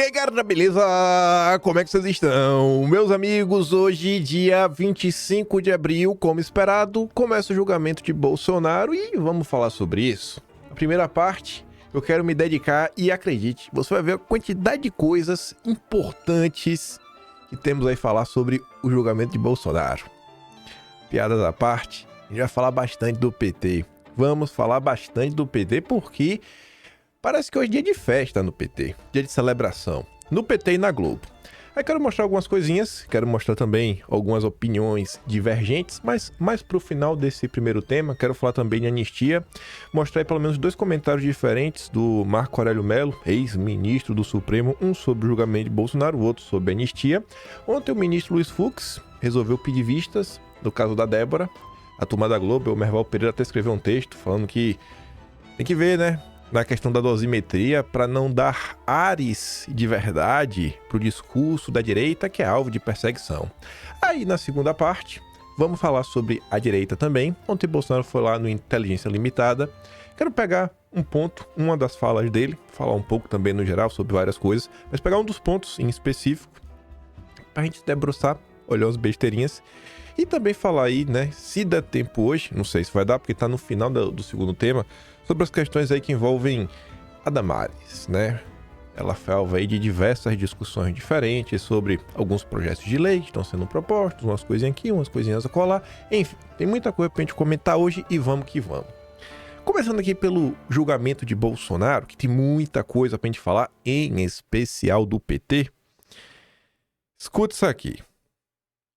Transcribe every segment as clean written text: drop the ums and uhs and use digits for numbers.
aí, galera, beleza? Como é que vocês estão? Meus amigos, hoje, dia 25 de abril, como esperado, começa o julgamento de Bolsonaro e vamos falar sobre isso. A primeira parte, eu quero me dedicar e acredite, você vai ver a quantidade de coisas importantes que temos aí falar sobre o julgamento de Bolsonaro. Piadas à parte, a gente vai falar bastante do PT. Vamos falar bastante do PT porque parece que hoje é dia de festa no PT, dia de celebração, no PT e na Globo. Aí quero mostrar algumas coisinhas, quero mostrar também algumas opiniões divergentes, mas mais pro final desse primeiro tema, quero falar também de anistia, mostrar aí pelo menos dois comentários diferentes do Marco Aurélio Mello, ex-ministro do Supremo, um sobre o julgamento de Bolsonaro, o outro sobre anistia. Ontem o ministro Luiz Fux resolveu pedir vistas no caso da Débora. A turma da Globo, o Merval Pereira até escreveu um texto falando que tem que ver, né, na questão da dosimetria, para não dar ares de verdade pro discurso da direita, que é alvo de perseguição. Aí, na segunda parte, vamos falar sobre a direita também. Ontem Bolsonaro foi lá no Inteligência Limitada. Quero pegar um ponto, uma das falas dele, falar um pouco também no geral sobre várias coisas, mas pegar um dos pontos em específico, pra gente debruçar, olhar as besteirinhas, e também falar aí, né, se der tempo hoje, não sei se vai dar, porque tá no final do segundo tema, sobre as questões aí que envolvem a Damares, né? Ela foi alvo aí de diversas discussões diferentes sobre alguns projetos de lei que estão sendo propostos, umas coisinhas aqui, umas coisinhas a colar. Enfim, tem muita coisa pra gente comentar hoje e vamos que vamos. Começando aqui pelo julgamento de Bolsonaro, que tem muita coisa pra gente falar, em especial do PT. Escuta isso aqui.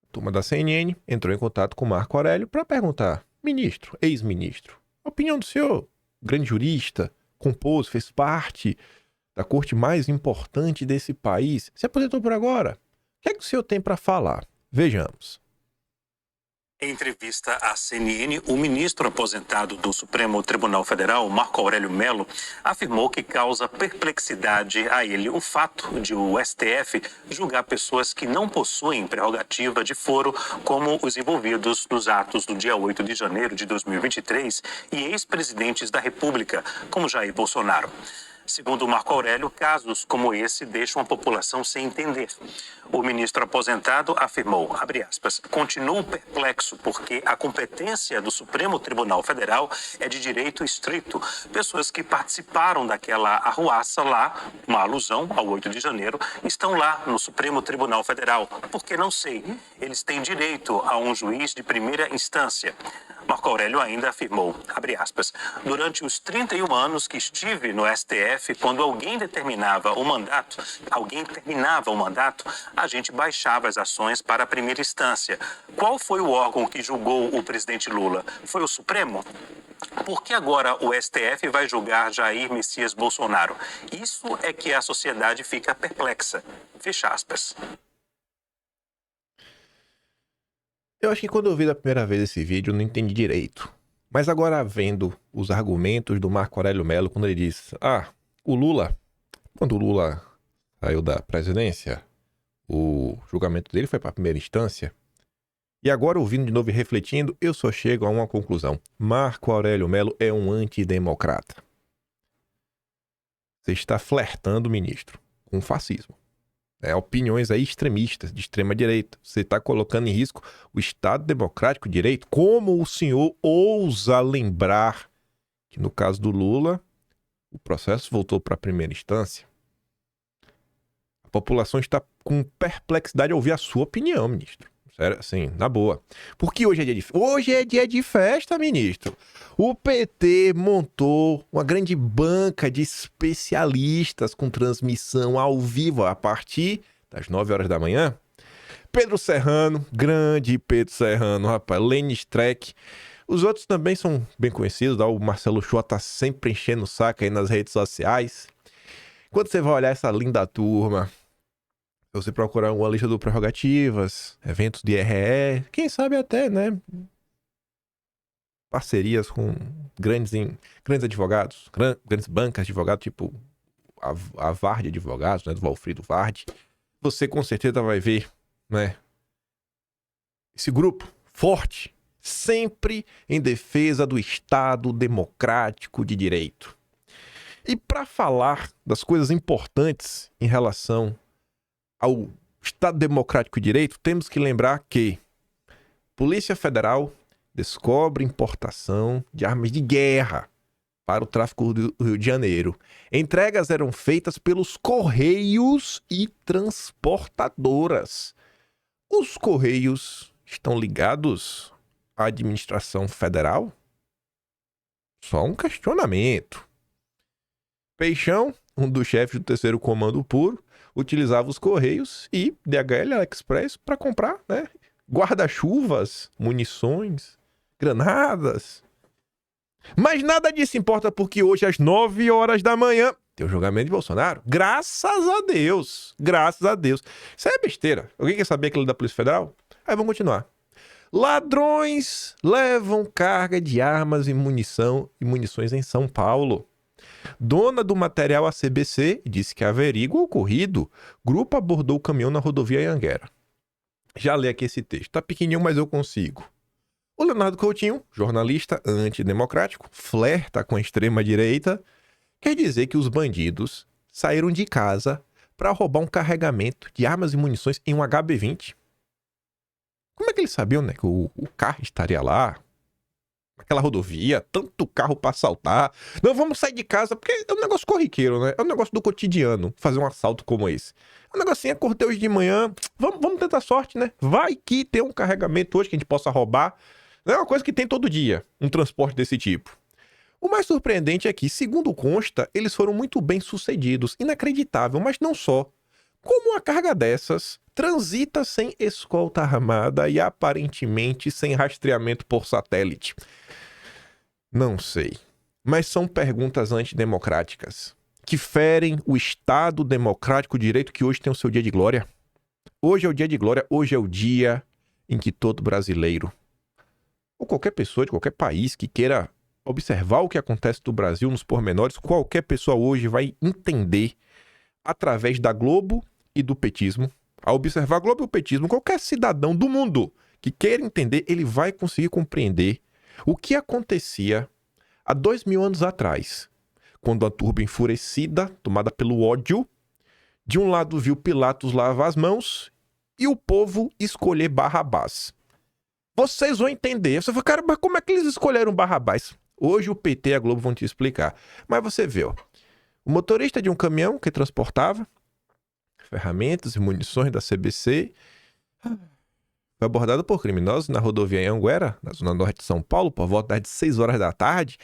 A turma da CNN entrou em contato com o Marco Aurélio para perguntar: ministro, ex-ministro, a opinião do senhor, grande jurista, compôs, fez parte da corte mais importante desse país, se aposentou por agora. O que é que o senhor tem para falar? Vejamos. Em entrevista à CNN, o ministro aposentado do Supremo Tribunal Federal, Marco Aurélio Mello, afirmou que causa perplexidade a ele o fato de o STF julgar pessoas que não possuem prerrogativa de foro, como os envolvidos nos atos do dia 8 de janeiro de 2023 e ex-presidentes da República, como Jair Bolsonaro. Segundo Marco Aurélio, casos como esse deixam a população sem entender. O ministro aposentado afirmou, abre aspas, continuo perplexo porque a competência do Supremo Tribunal Federal é de direito estrito. Pessoas que participaram daquela arruaça lá, uma alusão ao 8 de janeiro, estão lá no Supremo Tribunal Federal. Porque não sei, eles têm direito a um juiz de primeira instância. Marco Aurélio ainda afirmou, abre aspas, durante os 31 anos que estive no STF, quando alguém terminava o mandato, a gente baixava as ações para a primeira instância. Qual foi o órgão que julgou o presidente Lula? Foi o Supremo? Por que agora o STF vai julgar Jair Messias Bolsonaro? Isso é que a sociedade fica perplexa. Fecha aspas. Eu acho que quando eu vi da primeira vez esse vídeo, eu não entendi direito. Mas agora vendo os argumentos do Marco Aurélio Mello, quando ele diz, quando o Lula saiu da presidência, o julgamento dele foi para a primeira instância. E agora, ouvindo de novo e refletindo, eu só chego a uma conclusão. Marco Aurélio Mello é um antidemocrata. Você está flertando, ministro, com o fascismo. Opiniões aí extremistas, de extrema direita. Você está colocando em risco o Estado Democrático de Direito. Como o senhor ousa lembrar que no caso do Lula, o processo voltou para a primeira instância? A população está com perplexidade a ouvir a sua opinião, ministro. Sério, assim, na boa. Porque hoje é dia de festa, ministro. O PT montou uma grande banca de especialistas com transmissão ao vivo a partir das 9 horas da manhã. Pedro Serrano, grande Pedro Serrano, rapaz, Lênin Streck. Os outros também são bem conhecidos, o Marcelo Shoa tá sempre enchendo o saco aí nas redes sociais. Quando você vai olhar essa linda turma, se você procurar uma lista do prerrogativas, eventos de RE, quem sabe até, né, parcerias com grandes advogados, grandes bancas de advogados, tipo a Vard Advogados, né, do Valfrido Vard, você com certeza vai ver, né, esse grupo forte, sempre em defesa do Estado democrático de direito. E para falar das coisas importantes em relação ao Estado Democrático de Direito, temos que lembrar que Polícia Federal descobre importação de armas de guerra para o tráfico do Rio de Janeiro. Entregas eram feitas pelos Correios e transportadoras. Os Correios estão ligados à administração federal? Só um questionamento. Peixão, um dos chefes do terceiro comando puro, utilizava os Correios e DHL Express para comprar, né, guarda-chuvas, munições, granadas. Mas nada disso importa porque hoje às 9 horas da manhã tem o julgamento de Bolsonaro. Graças a Deus. Graças a Deus. Isso é besteira. Alguém quer saber aquilo da Polícia Federal? Aí vamos continuar. Ladrões levam carga de armas e munições em São Paulo. Dona do material ACBC disse que averigua o ocorrido. Grupo abordou o caminhão na rodovia Anhanguera. Já li aqui esse texto. Tá pequenininho, mas eu consigo. O Leonardo Coutinho, jornalista antidemocrático, flerta com a extrema-direita, quer dizer que os bandidos saíram de casa para roubar um carregamento de armas e munições em um HB20. Como é que eles sabiam, né, que o carro estaria lá, naquela rodovia, tanto carro para assaltar? Não, vamos sair de casa, porque é um negócio corriqueiro, né? É um negócio do cotidiano, fazer um assalto como esse. É um negocinho, acordei hoje de manhã, vamos tentar sorte, né? Vai que tem um carregamento hoje que a gente possa roubar. Não é uma coisa que tem todo dia, um transporte desse tipo. O mais surpreendente é que, segundo consta, eles foram muito bem sucedidos. Inacreditável, mas não só. Como uma carga dessas transita sem escolta armada e aparentemente sem rastreamento por satélite? Não sei. Mas são perguntas antidemocráticas que ferem o Estado Democrático de Direito que hoje tem o seu dia de glória. Hoje é o dia de glória, hoje é o dia em que todo brasileiro ou qualquer pessoa de qualquer país que queira observar o que acontece no Brasil nos pormenores, qualquer pessoa hoje vai entender através da Globo e do petismo. Ao observar a Globo e o petismo, qualquer cidadão do mundo que queira entender, ele vai conseguir compreender o que acontecia há 2000 anos atrás, quando a turba enfurecida, tomada pelo ódio, de um lado viu Pilatos lavar as mãos e o povo escolher Barrabás. Vocês vão entender. Você fala, cara, mas como é que eles escolheram Barrabás? Hoje o PT e a Globo vão te explicar. Mas você vê, ó, o motorista de um caminhão que transportava ferramentas e munições da CBC foi abordado por criminosos na rodovia Anhanguera, na zona norte de São Paulo, por volta das 6 horas da tarde,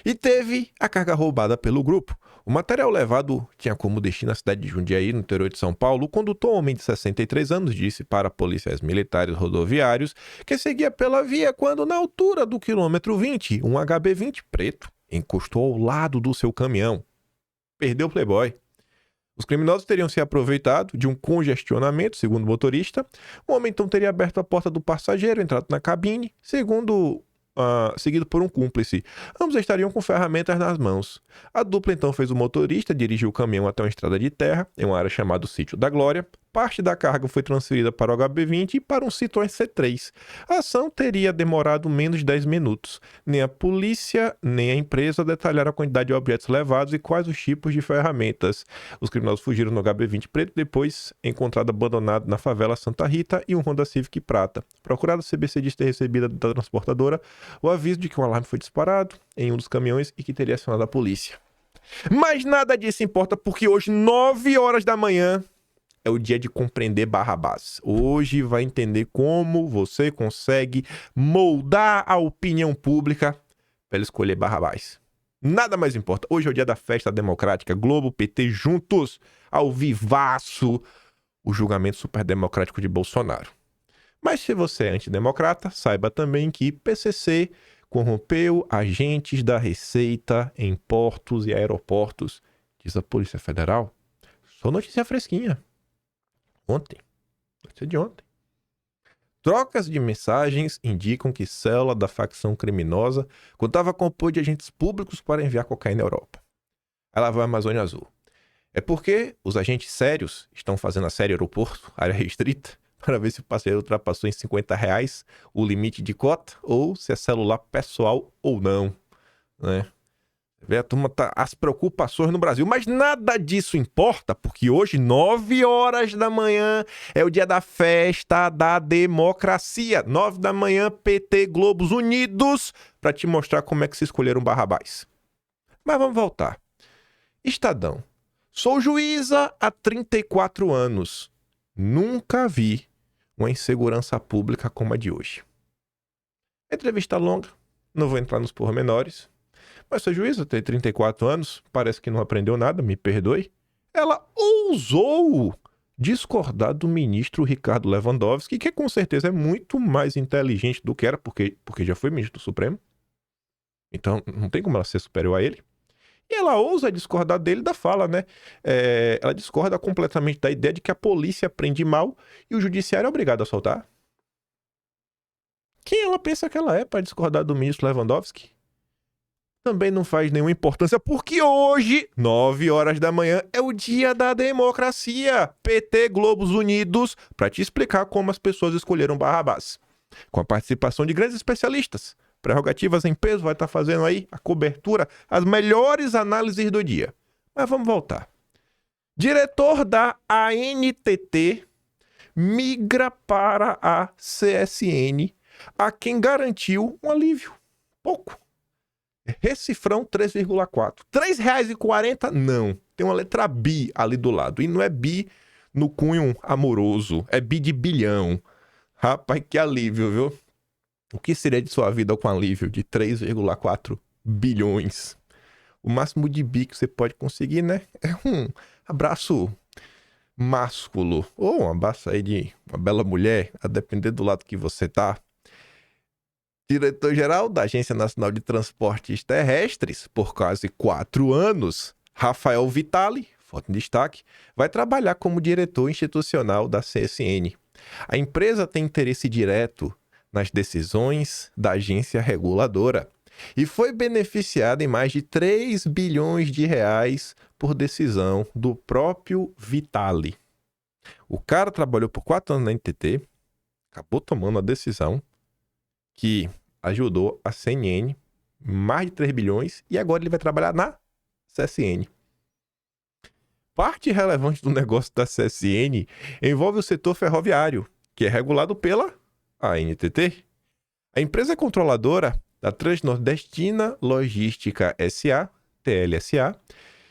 e teve a carga roubada pelo grupo. O material levado tinha como destino a cidade de Jundiaí, no interior de São Paulo. O condutor, homem de 63 anos, disse para policiais militares rodoviários que seguia pela via quando, na altura do quilômetro 20, um HB20 preto encostou ao lado do seu caminhão. Perdeu o Playboy. Os criminosos teriam se aproveitado de um congestionamento, segundo o motorista. O homem então teria aberto a porta do passageiro, entrado na cabine, seguido por um cúmplice. Ambos estariam com ferramentas nas mãos. A dupla então fez o motorista dirigir o caminhão até uma estrada de terra, em uma área chamada Sítio da Glória. Parte da carga foi transferida para o HB20 e para um Citroën C3. A ação teria demorado menos de 10 minutos. Nem a polícia, nem a empresa detalharam a quantidade de objetos levados e quais os tipos de ferramentas. Os criminosos fugiram no HB20 preto, depois encontrado abandonado na favela Santa Rita, e um Honda Civic prata. Procurado, o CBC diz ter recebido da transportadora o aviso de que um alarme foi disparado em um dos caminhões e que teria acionado a polícia. Mas nada disso importa porque hoje, 9 horas da manhã, é o dia de compreender Barrabás. Hoje vai entender como você consegue moldar a opinião pública para escolher Barrabás. Nada mais importa. Hoje é o dia da festa democrática. Globo, PT juntos, ao vivaço, o julgamento superdemocrático de Bolsonaro. Mas se você é antidemocrata, saiba também que PCC corrompeu agentes da Receita em portos e aeroportos, diz a Polícia Federal. Só notícia fresquinha. Ontem. Notícia de ontem. Trocas de mensagens indicam que célula da facção criminosa contava com apoio de agentes públicos para enviar cocaína à Europa. Aí lá vai a Amazônia Azul. É porque os agentes sérios estão fazendo a série aeroporto, área restrita, para ver se o passageiro ultrapassou em R$50 o limite de cota ou se é celular pessoal ou não, né? A turma tá as preocupações no Brasil, mas nada disso importa, porque hoje, 9 horas da manhã, é o dia da festa da democracia. 9 da manhã, PT Globos unidos para te mostrar como é que se escolheram Barrabás. Mas vamos voltar. Estadão. Sou juíza há 34 anos. Nunca vi uma insegurança pública como a de hoje. Entrevista longa, não vou entrar nos pormenores. Mas sua juíza tem 34 anos, parece que não aprendeu nada, me perdoe. Ela ousou discordar do ministro Ricardo Lewandowski, que com certeza é muito mais inteligente do que era, porque já foi ministro do Supremo. Então não tem como ela ser superior a ele. E ela ousa discordar dele da fala, né? Ela discorda completamente da ideia de que a polícia prende mal e o judiciário é obrigado a soltar. Quem ela pensa que ela é para discordar do ministro Lewandowski? Também não faz nenhuma importância, porque hoje, 9 horas da manhã, é o dia da democracia. PT Globos Unidos, para te explicar como as pessoas escolheram Barrabás. Com a participação de grandes especialistas. Prerrogativas em peso vai estar fazendo aí a cobertura, as melhores análises do dia. Mas vamos voltar. Diretor da ANTT migra para a CSN, a quem garantiu um alívio. Pouco. Recifrão 3,4. R$3,40? Não. Tem uma letra bi ali do lado. E não é bi no cunho amoroso. É bi de bilhão. Rapaz, que alívio, viu? O que seria de sua vida com alívio de 3,4 bilhões? O máximo de bi que você pode conseguir, né? É um abraço másculo. Ou um abraço aí de uma bela mulher, a depender do lado que você tá. Diretor-geral da Agência Nacional de Transportes Terrestres, por quase 4 anos, Rafael Vitali, foto em destaque, vai trabalhar como diretor institucional da CSN. A empresa tem interesse direto nas decisões da agência reguladora e foi beneficiada em mais de 3 bilhões de reais por decisão do próprio Vitali. O cara trabalhou por 4 anos na NTT, acabou tomando a decisão que ajudou a CNN, mais de 3 bilhões, e agora ele vai trabalhar na CSN. Parte relevante do negócio da CSN envolve o setor ferroviário, que é regulado pela ANTT. A empresa é controladora da Transnordestina Logística SA, TLSA,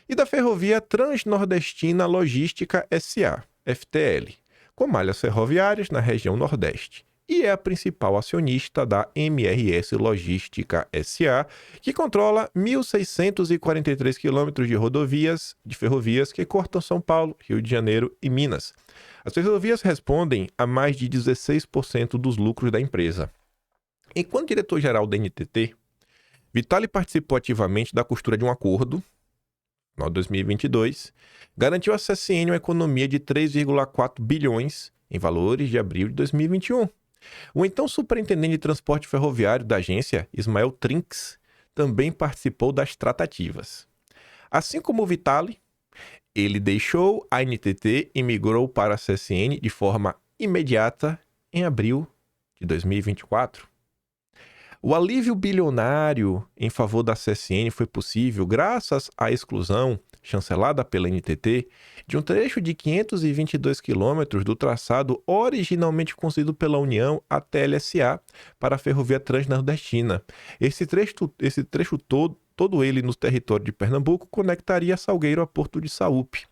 e da Ferrovia Transnordestina Logística SA, FTL, com malhas ferroviárias na região Nordeste. E é a principal acionista da MRS Logística SA, que controla 1.643 quilômetros de ferrovias que cortam São Paulo, Rio de Janeiro e Minas. As ferrovias respondem a mais de 16% dos lucros da empresa. Enquanto diretor-geral da NTT, Vitali participou ativamente da costura de um acordo, no 2022, garantiu à CSN uma economia de 3,4 bilhões em valores de abril de 2021. O então superintendente de transporte ferroviário da agência, Ismael Trinks, também participou das tratativas. Assim como o Vitali, ele deixou a NTT e migrou para a CSN de forma imediata em abril de 2024. O alívio bilionário em favor da CSN foi possível graças à exclusão, chancelada pela NTT, de um trecho de 522 quilômetros do traçado originalmente construído pela União até LSA para a Ferrovia Transnordestina. Esse trecho todo ele no território de Pernambuco, conectaria Salgueiro a Porto de Saúpe.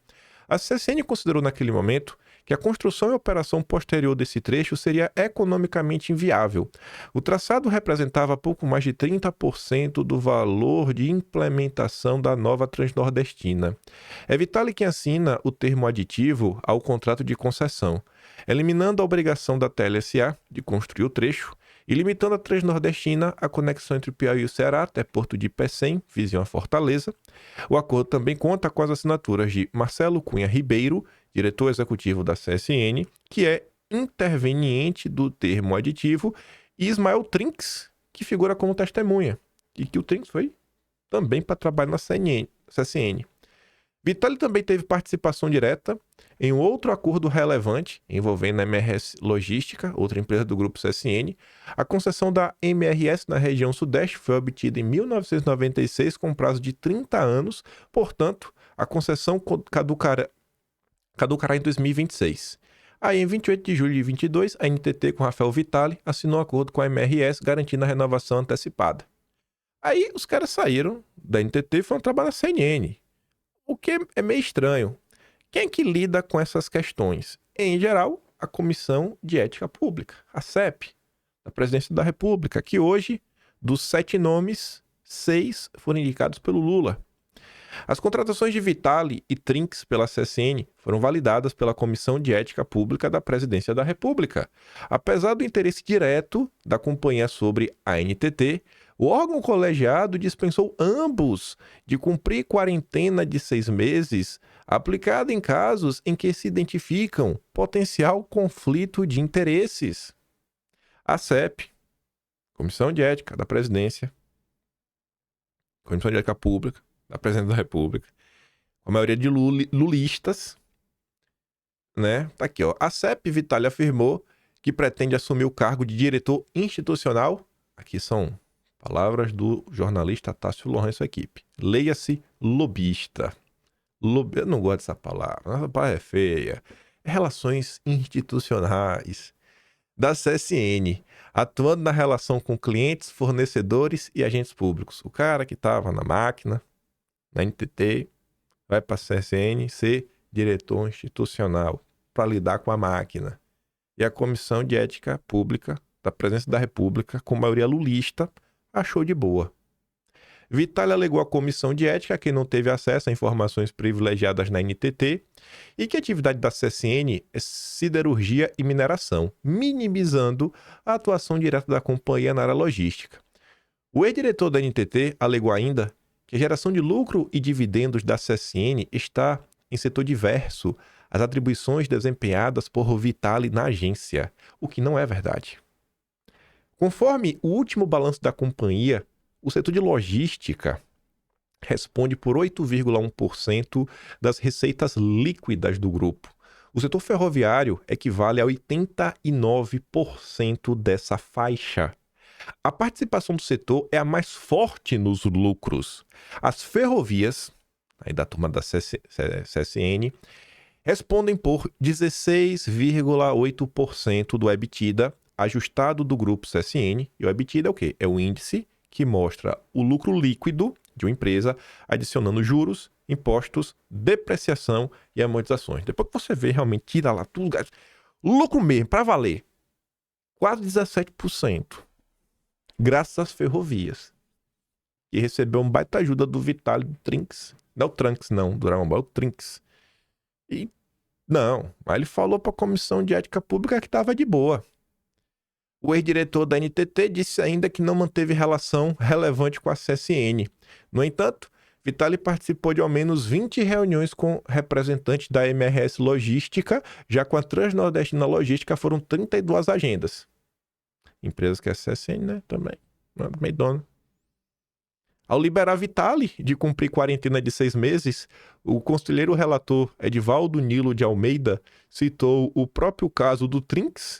A CSN considerou naquele momento que a construção e operação posterior desse trecho seria economicamente inviável. O traçado representava pouco mais de 30% do valor de implementação da nova Transnordestina. É Vitali quem assina o termo aditivo ao contrato de concessão, eliminando a obrigação da TLSA de construir o trecho e limitando a Transnordestina à conexão entre Piauí e o Ceará até Porto de Pecém, vizinho a Fortaleza. O acordo também conta com as assinaturas de Marcelo Cunha Ribeiro, diretor executivo da CSN, que é interveniente do termo aditivo, e Ismael Trinks, que figura como testemunha, e que o Trinks foi também para trabalhar na CSN. Vitale também teve participação direta em um outro acordo relevante envolvendo a MRS Logística, outra empresa do grupo CSN. A concessão da MRS na região sudeste foi obtida em 1996 com prazo de 30 anos, portanto, a concessão caducará em 2026. Aí, em 28 de julho de 2022, a NTT com Rafael Vitale assinou um acordo com a MRS garantindo a renovação antecipada. Aí, os caras saíram da NTT e foram trabalhar na CNN. O que é meio estranho. Quem é que lida com essas questões? Em geral, a Comissão de Ética Pública, a CEP, da Presidência da República, que hoje, dos 7 nomes, 6 foram indicados pelo Lula. As contratações de Vitale e Trinks pela CSN foram validadas pela Comissão de Ética Pública da Presidência da República. Apesar do interesse direto da companhia sobre a NTT, o órgão colegiado dispensou ambos de cumprir quarentena de 6 meses, aplicada em casos em que se identificam potencial conflito de interesses. A CEP, Comissão de Ética da Presidência, Comissão de Ética Pública da Presidência da República, com a maioria de lulistas, né? Tá aqui, ó. A CEP Vitale afirmou que pretende assumir o cargo de diretor institucional. Aqui são palavras do jornalista Tássio Lourenço equipe. Leia-se lobista. Eu não gosto dessa palavra. Essa palavra é feia. Relações institucionais da CSN, atuando na relação com clientes, fornecedores e agentes públicos. O cara que estava na máquina, na NTT, vai para a CSN ser diretor institucional para lidar com a máquina. E a Comissão de Ética Pública da Presidência da República, com maioria lulista, achou de boa. Vitale alegou à Comissão de Ética que não teve acesso a informações privilegiadas na NTT e que a atividade da CSN é siderurgia e mineração, minimizando a atuação direta da companhia na área logística. O ex-diretor da NTT alegou ainda que a geração de lucro e dividendos da CSN está em setor diverso às atribuições desempenhadas por Vitale na agência, o que não é verdade. Conforme o último balanço da companhia, o setor de logística responde por 8,1% das receitas líquidas do grupo. O setor ferroviário equivale a 89% dessa faixa. A participação do setor é a mais forte nos lucros. As ferrovias, aí da turma da CSN, respondem por 16,8% do EBITDA ajustado do grupo CSN. E o EBITDA é o quê? É o índice que mostra o lucro líquido de uma empresa, adicionando juros, impostos, depreciação e amortizações. Depois que você vê, realmente tira lá tudo, lucro mesmo, para valer, quase 17%. Graças às ferrovias, que recebeu uma baita ajuda do Vitale do Trinks. Não é o Trunks, não, do Dragon Ball, é o Trinks. E, não, mas ele falou para a Comissão de Ética Pública que estava de boa. O ex-diretor da NTT disse ainda que não manteve relação relevante com a CSN. No entanto, Vitale participou de ao menos 20 reuniões com representantes da MRS Logística, já com a Transnordestina Logística foram 32 agendas. Empresas que é a CSN, né? Também. Meio dona. Ao liberar Vitale de cumprir quarentena de 6 meses, o conselheiro relator Edivaldo Nilo de Almeida citou o próprio caso do Trinks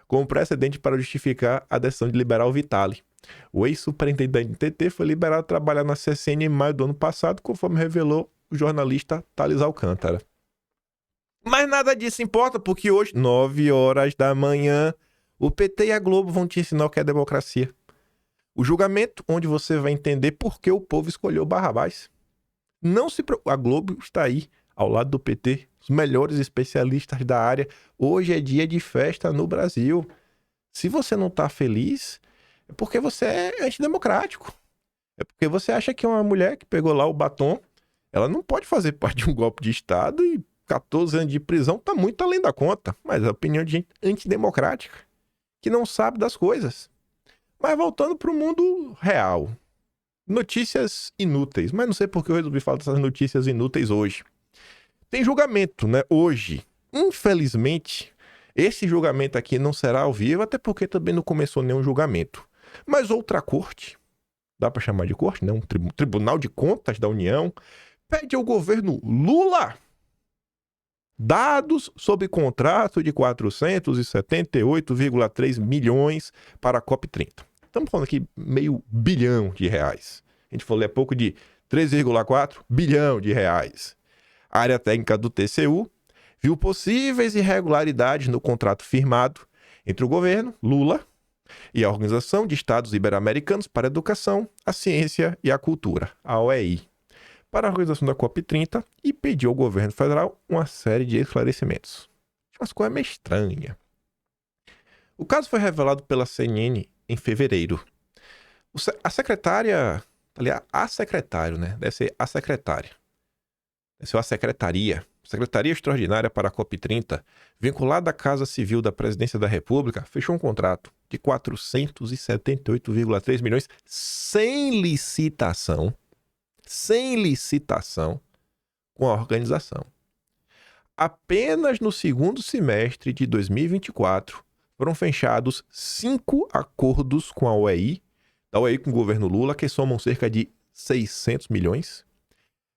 como precedente para justificar a decisão de liberar o Vitale. O ex-superintendente da NTT foi liberado a trabalhar na CSN em maio do ano passado, conforme revelou o jornalista Thales Alcântara. Mas nada disso importa, porque hoje, 9 horas da manhã, o PT e a Globo vão te ensinar o que é democracia. O julgamento, onde você vai entender por que o povo escolheu Barrabás. Não se preocupe, a Globo está aí, ao lado do PT, os melhores especialistas da área. Hoje é dia de festa no Brasil. Se você não está feliz, é porque você é antidemocrático. É porque você acha que uma mulher que pegou lá o batom, ela não pode fazer parte de um golpe de Estado e 14 anos de prisão está muito além da conta. Mas é a opinião de gente antidemocrática, que não sabe das coisas. Mas voltando para o mundo real. Notícias inúteis. Mas não sei por que eu resolvi falar dessas notícias inúteis hoje. Tem julgamento, né? Hoje. Infelizmente, esse julgamento aqui não será ao vivo, até porque também não começou nenhum julgamento. Mas outra corte, dá para chamar de corte, né? Um Tribunal de Contas da União, pede ao governo Lula dados sobre contrato de 478,3 milhões para a COP30. Estamos falando aqui meio bilhão de reais. A gente falou há pouco de 3,4 bilhão de reais. A área técnica do TCU viu possíveis irregularidades no contrato firmado entre o governo, Lula, e a Organização de Estados Ibero-Americanos para a Educação, a Ciência e a Cultura, a OEI, para a organização da COP30 e pediu ao governo federal uma série de esclarecimentos. Umas coisas meio estranhas. O caso foi revelado pela CNN em fevereiro. A secretária, aliás, a secretário, né? Deve ser a secretária. Deve ser a secretaria Extraordinária para a COP30, vinculada à Casa Civil da Presidência da República, fechou um contrato de 478,3 milhões sem licitação com a organização. Apenas no segundo semestre de 2024 foram fechados 5 acordos com a OEI, da OEI com o governo Lula, que somam cerca de 600 milhões,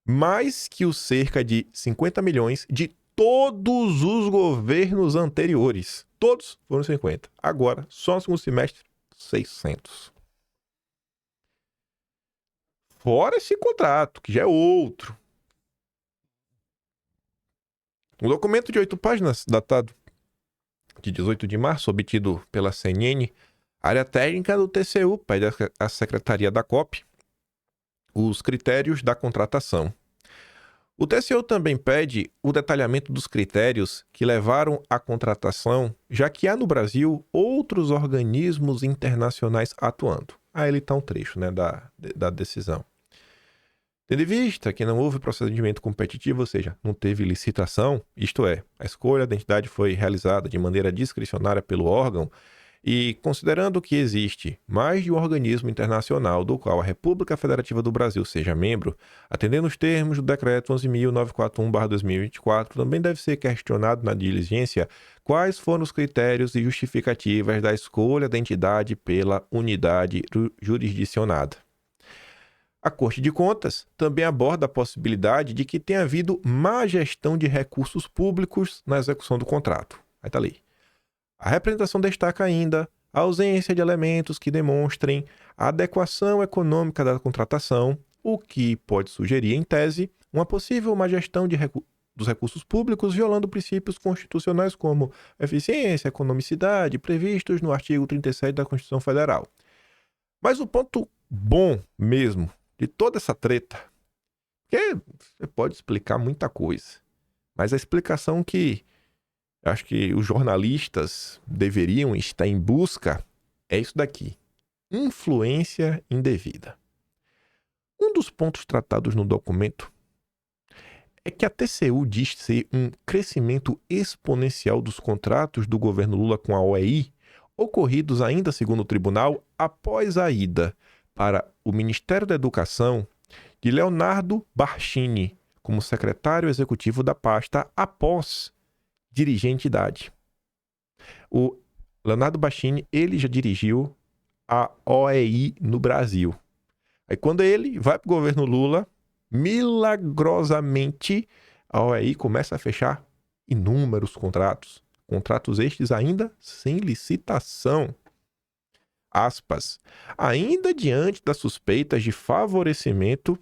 mais que os cerca de 50 milhões de todos os governos anteriores. Todos foram 50. Agora, só no segundo semestre, 600. Fora esse contrato, que já é outro. Um documento de 8 páginas, datado de 18 de março, obtido pela CNN, a área técnica do TCU pede à Secretaria da COP os critérios da contratação. O TCU também pede o detalhamento dos critérios que levaram à contratação, já que há no Brasil outros organismos internacionais atuando. Aí ele está um trecho, né, da decisão. Tendo em vista que não houve procedimento competitivo, ou seja, não teve licitação, isto é, a escolha da entidade foi realizada de maneira discricionária pelo órgão, e considerando que existe mais de um organismo internacional do qual a República Federativa do Brasil seja membro, atendendo os termos do Decreto 11.941/2024, também deve ser questionado na diligência quais foram os critérios e justificativas da escolha da entidade pela unidade jurisdicionada. A Corte de Contas também aborda a possibilidade de que tenha havido má gestão de recursos públicos na execução do contrato. Aí está ali. A representação destaca ainda a ausência de elementos que demonstrem a adequação econômica da contratação, o que pode sugerir, em tese, uma possível má gestão dos recursos públicos, violando princípios constitucionais como eficiência, economicidade, previstos no artigo 37 da Constituição Federal. Mas o ponto bom mesmo de toda essa treta, que você pode explicar muita coisa, mas a explicação que acho que os jornalistas deveriam estar em busca é isso daqui: influência indevida. Um dos pontos tratados no documento é que a TCU diz ser um crescimento exponencial dos contratos do governo Lula com a OEI, ocorridos ainda segundo o tribunal após a ida para o Ministério da Educação de Leonardo Barchini como secretário executivo da pasta após dirigir a entidade. O Leonardo Barchini, ele já dirigiu a OEI no Brasil. Aí quando ele vai para o governo Lula, milagrosamente a OEI começa a fechar inúmeros contratos estes ainda sem licitação. Aspas, ainda diante das suspeitas de favorecimento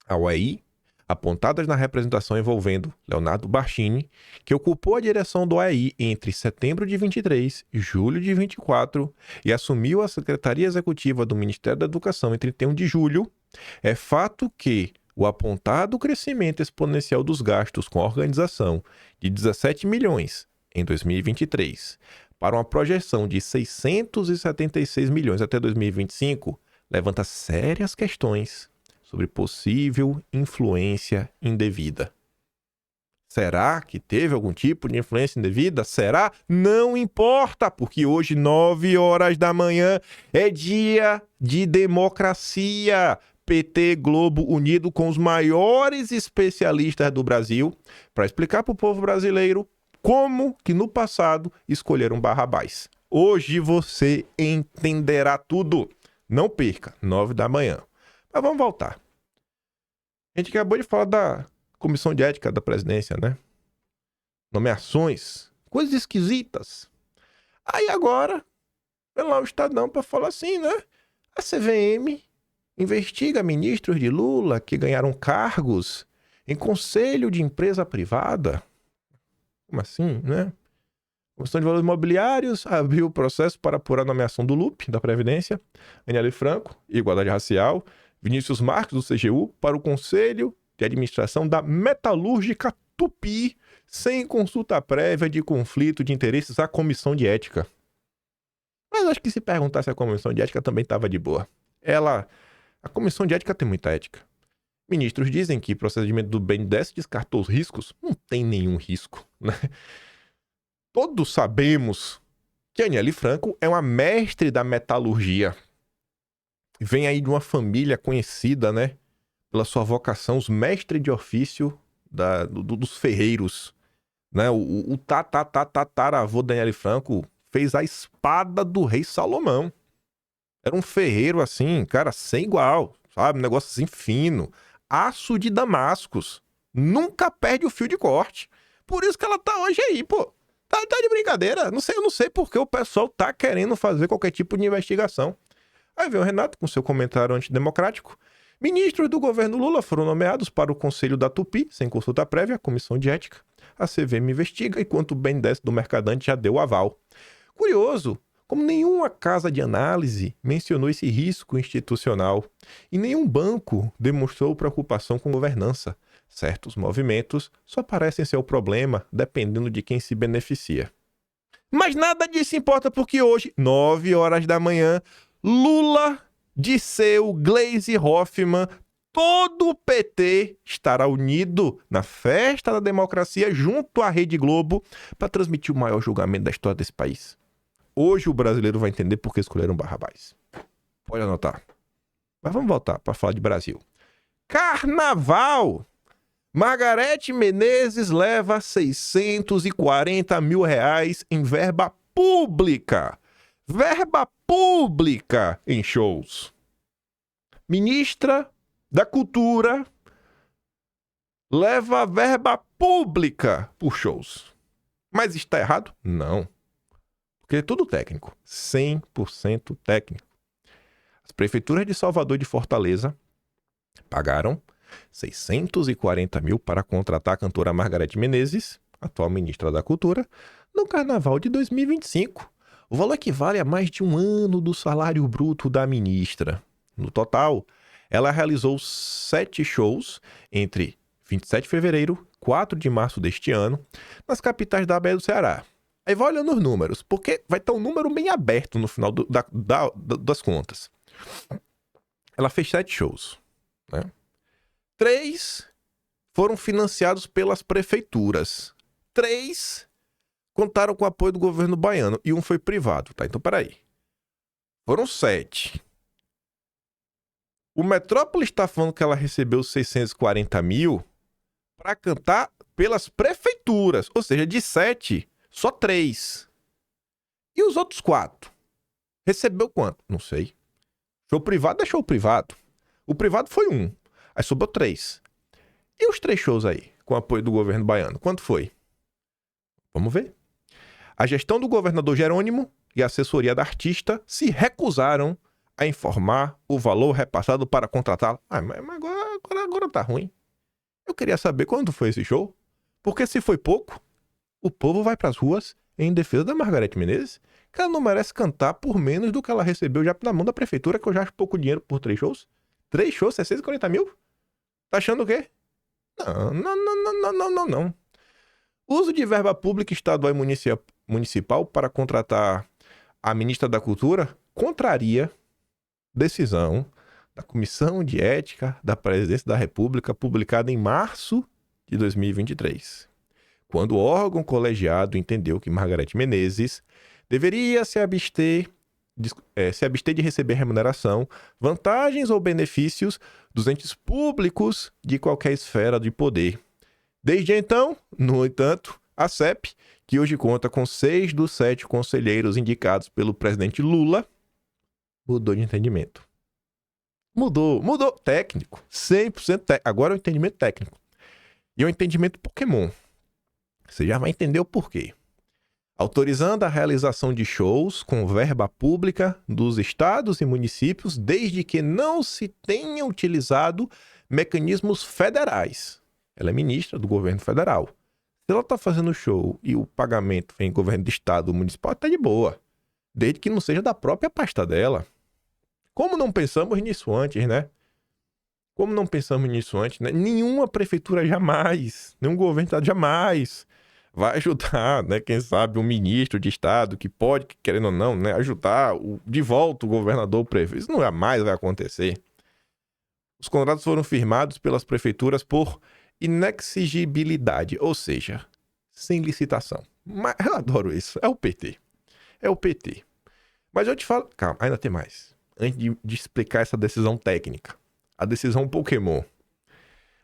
à OEI, apontadas na representação envolvendo Leonardo Barchini, que ocupou a direção do OEI entre setembro de 23 e julho de 24 e assumiu a Secretaria Executiva do Ministério da Educação em 31 de julho, é fato que o apontado crescimento exponencial dos gastos com a organização de 17 milhões em 2023 para uma projeção de 676 milhões até 2025 levanta sérias questões sobre possível influência indevida. Será que teve algum tipo de influência indevida? Será? Não importa, porque hoje, 9 horas da manhã, é dia de democracia. PT Globo unido com os maiores especialistas do Brasil para explicar para o povo brasileiro como que no passado escolheram Barrabás. Hoje você entenderá tudo. Não perca, 9 da manhã. Mas vamos voltar. A gente acabou de falar da comissão de ética da presidência, né? Nomeações, coisas esquisitas. Aí agora, vem lá o Estadão pra falar assim, né? A CVM investiga ministros de Lula que ganharam cargos em conselho de empresa privada. Como assim, né? A Comissão de Valores Imobiliários abriu o processo para apurar a nomeação do Lupe, da Previdência, Aniele Franco, Igualdade Racial, Vinícius Marques, do CGU, para o Conselho de Administração da Metalúrgica Tupi, sem consulta prévia de conflito de interesses à Comissão de Ética. Mas acho que se perguntasse a Comissão de Ética também estava de boa. A Comissão de Ética tem muita ética. Ministros dizem que o procedimento do BNDES descartou os riscos. Não tem nenhum risco, né? Todos sabemos que a Aniele Franco é uma mestre da metalurgia. Vem aí de uma família conhecida, né? Pela sua vocação, os mestres de ofício dos ferreiros. Né? O tataravô da Aniele Franco fez a espada do rei Salomão. Era um ferreiro assim, cara, sem igual, sabe? Um negócio assim fino. Aço de Damascus. Nunca perde o fio de corte. Por isso que ela tá hoje aí, pô. Tá de brincadeira. Eu não sei porque o pessoal tá querendo fazer qualquer tipo de investigação. Aí vem o Renato com seu comentário antidemocrático. Ministros do governo Lula foram nomeados para o Conselho da Tupi, sem consulta prévia, Comissão de Ética. A CVM investiga, enquanto o BNDES do Mercadante já deu o aval. Curioso, como nenhuma casa de análise mencionou esse risco institucional e nenhum banco demonstrou preocupação com governança. Certos movimentos só parecem ser o problema, dependendo de quem se beneficia. Mas nada disso importa porque hoje, 9 horas da manhã, Lula, Disseu, Gleisi Hoffmann, todo o PT estará unido na festa da democracia junto à Rede Globo para transmitir o maior julgamento da história desse país. Hoje o brasileiro vai entender por que escolheram Barrabás. Pode anotar. Mas vamos voltar para falar de Brasil. Carnaval! Margarete Menezes leva 640 mil reais em verba pública. Verba pública em shows. Ministra da Cultura leva verba pública por shows. Mas está errado? Não. Porque é tudo técnico. 100% técnico. As prefeituras de Salvador e de Fortaleza pagaram 640 mil para contratar a cantora Margarete Menezes, atual ministra da Cultura, no Carnaval de 2025. O valor equivale a mais de um ano do salário bruto da ministra. No total, ela realizou 7 shows entre 27 de fevereiro e 4 de março deste ano, nas capitais da Bahia do Ceará. Aí vai olhando os números, porque vai estar um número bem aberto no final das contas. Ela fez 7 shows, né? 3 foram financiados pelas prefeituras. 3 contaram com o apoio do governo baiano e um foi privado, tá? Então, peraí. Foram 7. O Metrópole está falando que ela recebeu 640 mil para cantar pelas prefeituras. Ou seja, de 7, só 3. E os outros 4? Recebeu quanto? Não sei. Show privado é show privado. O privado foi 1. Aí sobrou 3. E os 3 shows aí, com apoio do governo baiano? Quanto foi? Vamos ver. A gestão do governador Jerônimo e a assessoria da artista se recusaram a informar o valor repassado para contratá-la. Mas agora tá ruim. Eu queria saber quando foi esse show. Porque se foi pouco, o povo vai pras ruas em defesa da Margarete Menezes, que ela não merece cantar por menos do que ela recebeu já na mão da prefeitura, que eu já acho pouco dinheiro por 3 shows. 3 shows, 640 mil? Tá achando o quê? Não. Uso de verba pública estadual e municipal para contratar a ministra da Cultura contraria decisão da Comissão de Ética da Presidência da República publicada em março de 2023, quando o órgão colegiado entendeu que Margarete Menezes deveria se abster de receber remuneração, vantagens ou benefícios dos entes públicos de qualquer esfera de poder. Desde então, no entanto, a CEP, que hoje conta com 6 dos 7 conselheiros indicados pelo presidente Lula, mudou de entendimento. Mudou. Técnico. 100% técnico. Agora é o entendimento técnico. E é o entendimento Pokémon. Você já vai entender o porquê. Autorizando a realização de shows com verba pública dos estados e municípios, desde que não se tenha utilizado mecanismos federais. Ela é ministra do governo federal. Se ela está fazendo show e o pagamento vem do governo de estado ou municipal, está de boa. Desde que não seja da própria pasta dela. Como não pensamos nisso antes, né? Nenhuma prefeitura jamais, nenhum governo de estado jamais vai ajudar, né? Quem sabe um ministro de estado que pode, querendo ou não, né, ajudar de volta o governador, o prefeito. Isso não jamais vai acontecer. Os contratos foram firmados pelas prefeituras por inexigibilidade, ou seja, sem licitação. Mas eu adoro isso. É o PT. Mas eu te falo... Calma, ainda tem mais. Antes de explicar essa decisão técnica. A decisão Pokémon.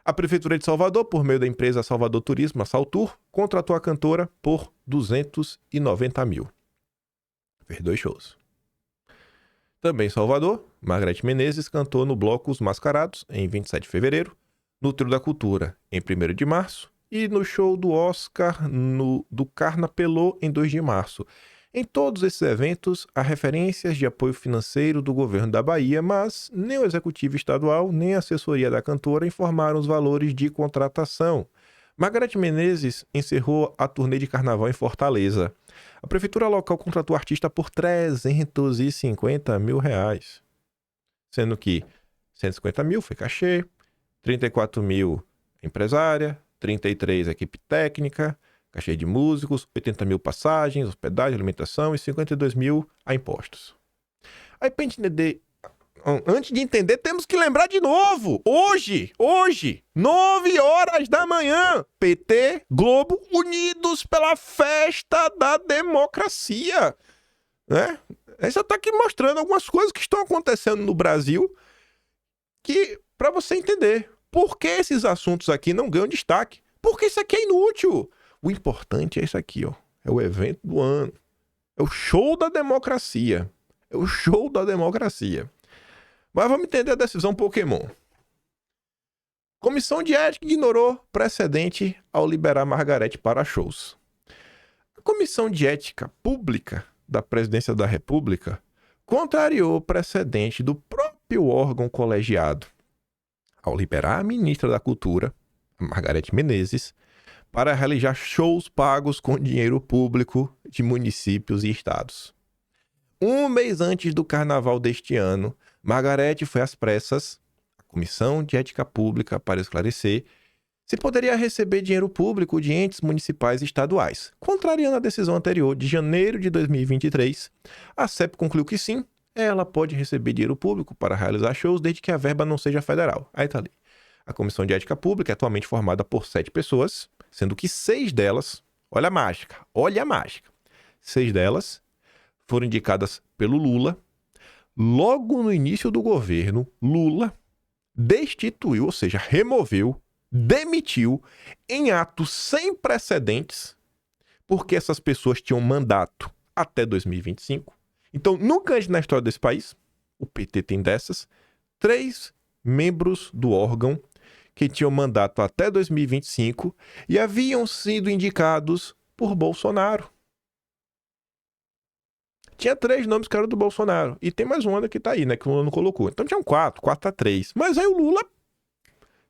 A Prefeitura de Salvador, por meio da empresa Salvador Turismo, a Saltur, contratou a cantora por 290 mil. Fez 2 shows. Também em Salvador, Margareth Menezes cantou no bloco Os Mascarados, em 27 de fevereiro, no Trio da Cultura, em 1º de março, e no show do Oscar do Carnapelô, em 2 de março. Em todos esses eventos, há referências de apoio financeiro do governo da Bahia, mas nem o executivo estadual, nem a assessoria da cantora informaram os valores de contratação. Margareth Menezes encerrou a turnê de carnaval em Fortaleza. A prefeitura local contratou o artista por 350 mil reais, sendo que 150 mil foi cachê, 34 mil empresária, 33 equipe técnica, cachê de músicos, 80 mil passagens, hospedagem, alimentação e 52 mil a impostos. Aí pra gente entender, antes de entender, temos que lembrar de novo. Hoje, 9 horas da manhã, PT, Globo, unidos pela festa da democracia. Né? Essa tá aqui mostrando algumas coisas que estão acontecendo no Brasil que, para você entender, por que esses assuntos aqui não ganham destaque? Porque isso aqui é inútil. O importante é isso aqui, ó. É o evento do ano. É o show da democracia. Mas vamos entender a decisão Pokémon. Comissão de Ética ignorou precedente ao liberar Margareth para shows. A Comissão de Ética Pública da Presidência da República contrariou o precedente do próprio órgão colegiado ao liberar a ministra da Cultura, Margareth Menezes, para realizar shows pagos com dinheiro público de municípios e estados. Um mês antes do carnaval deste ano, Margareth foi às pressas à Comissão de Ética Pública para esclarecer se poderia receber dinheiro público de entes municipais e estaduais. Contrariando a decisão anterior de janeiro de 2023, a CEP concluiu que sim, ela pode receber dinheiro público para realizar shows desde que a verba não seja federal. Aí tá ali. A Comissão de Ética Pública é atualmente formada por 7 pessoas, sendo que 6 delas, olha a mágica, 6 delas foram indicadas pelo Lula. Logo no início do governo, Lula destituiu, ou seja, removeu, demitiu, em ato sem precedentes, porque essas pessoas tinham mandato até 2025. Então, nunca antes na história desse país, o PT tem dessas, 3 membros do órgão que tinham mandato até 2025 e haviam sido indicados por Bolsonaro. Tinha 3 nomes que eram do Bolsonaro. E tem mais um que tá aí, né? Que o Lula não colocou. Então tinham 4 a 3. Mas aí o Lula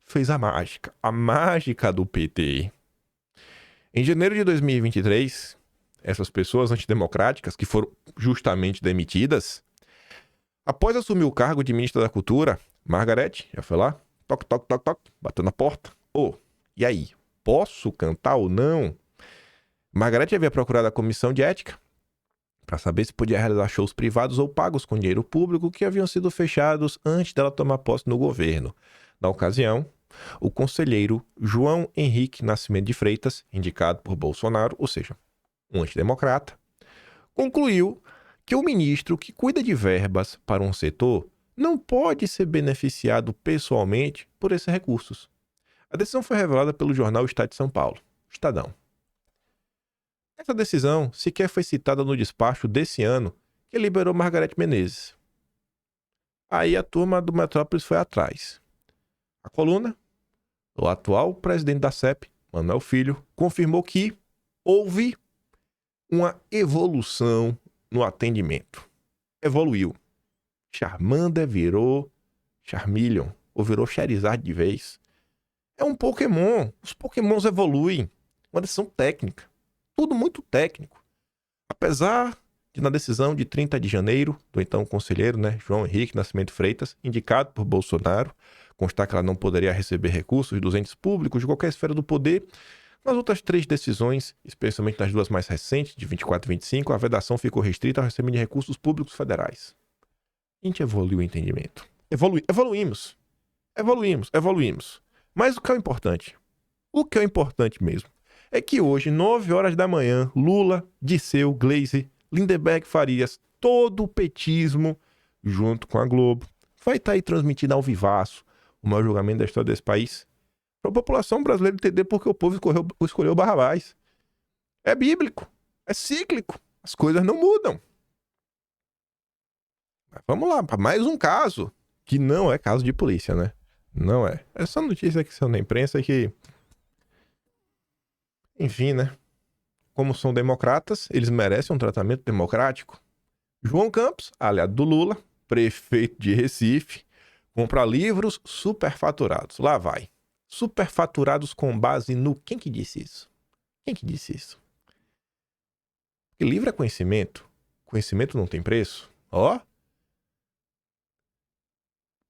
fez a mágica. A mágica do PT. Em janeiro de 2023, essas pessoas antidemocráticas, que foram justamente demitidas, após assumir o cargo de ministra da Cultura, Margareth já foi lá, toque, bateu na porta. E aí? Posso cantar ou não? Margareth havia procurado a Comissão de Ética para saber se podia realizar shows privados ou pagos com dinheiro público que haviam sido fechados antes dela tomar posse no governo. Na ocasião, o conselheiro João Henrique Nascimento de Freitas, indicado por Bolsonaro, ou seja, um antidemocrata, concluiu que o ministro que cuida de verbas para um setor não pode ser beneficiado pessoalmente por esses recursos. A decisão foi revelada pelo jornal Estado de São Paulo, Estadão. Essa decisão sequer foi citada no despacho desse ano que liberou Margareth Menezes. Aí a turma do Metrópolis foi atrás. A coluna, o atual presidente da CEP, Manuel Filho, confirmou que houve uma evolução no atendimento. Evoluiu. Charmander virou Charmeleon, ou virou Charizard de vez. É um Pokémon. Os Pokémons evoluem. Uma decisão técnica. Tudo muito técnico. Apesar de, na decisão de 30 de janeiro, do então conselheiro, João Henrique Nascimento Freitas, indicado por Bolsonaro, constar que ela não poderia receber recursos dos entes públicos de qualquer esfera do poder. Nas outras 3 decisões, especialmente nas 2 mais recentes, de 24 e 25, a vedação ficou restrita ao recebimento de recursos públicos federais. A gente evoluiu o entendimento. Evoluímos. Mas o que é importante mesmo, é que hoje, 9 horas da manhã, Lula, Disseu, Gleisi, Lindenberg Farias, todo o petismo, junto com a Globo, vai estar aí transmitindo ao vivaço o maior julgamento da história desse país, para a população brasileira entender porque o povo escolheu Barrabás. É bíblico, é cíclico, as coisas não mudam. Mas vamos lá, para mais um caso, que não é caso de polícia, né? Não é. Essa notícia que saiu na imprensa é que, enfim, como são democratas, eles merecem um tratamento democrático. João Campos, aliado do Lula, prefeito de Recife, compra livros superfaturados. Lá vai. Superfaturados com base no... Quem que disse isso? Porque livro é conhecimento. Conhecimento não tem preço. Ó.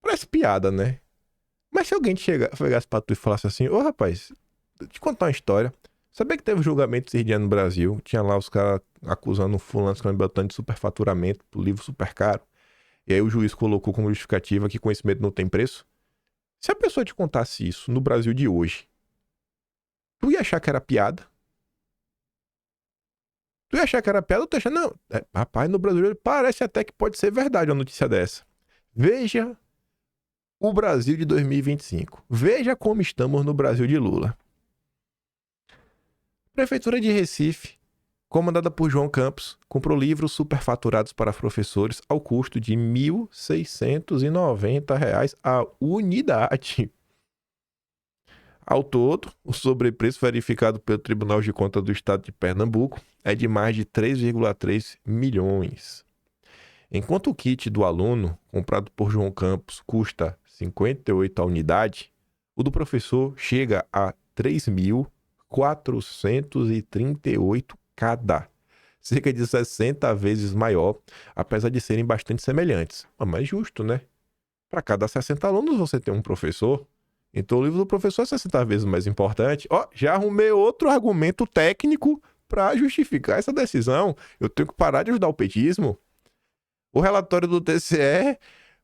Parece piada, né? Mas se alguém chegasse pra tu e falasse assim, ô rapaz, deixa eu te contar uma história. Sabia que teve julgamento esse dia no Brasil? Tinha lá os caras acusando o fulano de superfaturamento do livro super caro. E aí o juiz colocou como justificativa que conhecimento não tem preço. Se a pessoa te contasse isso no Brasil de hoje, tu ia achar que era piada? Tu ia achar que era piada ou tu ia achar, não, rapaz, no Brasil parece até que pode ser verdade uma notícia dessa. Veja o Brasil de 2025. Veja como estamos no Brasil de Lula. Prefeitura de Recife, comandada por João Campos, comprou livros superfaturados para professores ao custo de R$ 1.690 a unidade. Ao todo, o sobrepreço verificado pelo Tribunal de Contas do Estado de Pernambuco é de mais de 3,3 milhões. Enquanto o kit do aluno, comprado por João Campos, custa 58 a unidade, o do professor chega a 3.438 cada, cerca de 60 vezes maior, apesar de serem bastante semelhantes. Mas justo, né? Para cada 60 alunos você tem um professor, então o livro do professor é 60 vezes mais importante. Já arrumei outro argumento técnico para justificar essa decisão. Eu tenho que parar de ajudar o petismo. O relatório do TCE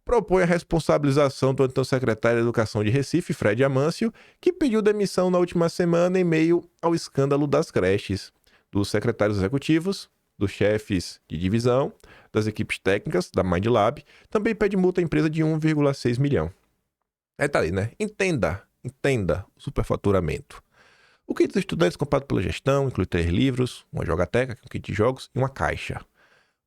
propõe a responsabilização do então secretário de Educação de Recife, Fred Amâncio, que pediu demissão na última semana em meio ao escândalo das creches, dos secretários executivos, dos chefes de divisão, das equipes técnicas, da Mind Lab. Também pede multa à empresa de 1,6 milhão. Aí tá ali, né? Entenda o superfaturamento. O kit dos estudantes comprado pela gestão inclui 3 livros, uma jogateca, um kit de jogos e uma caixa.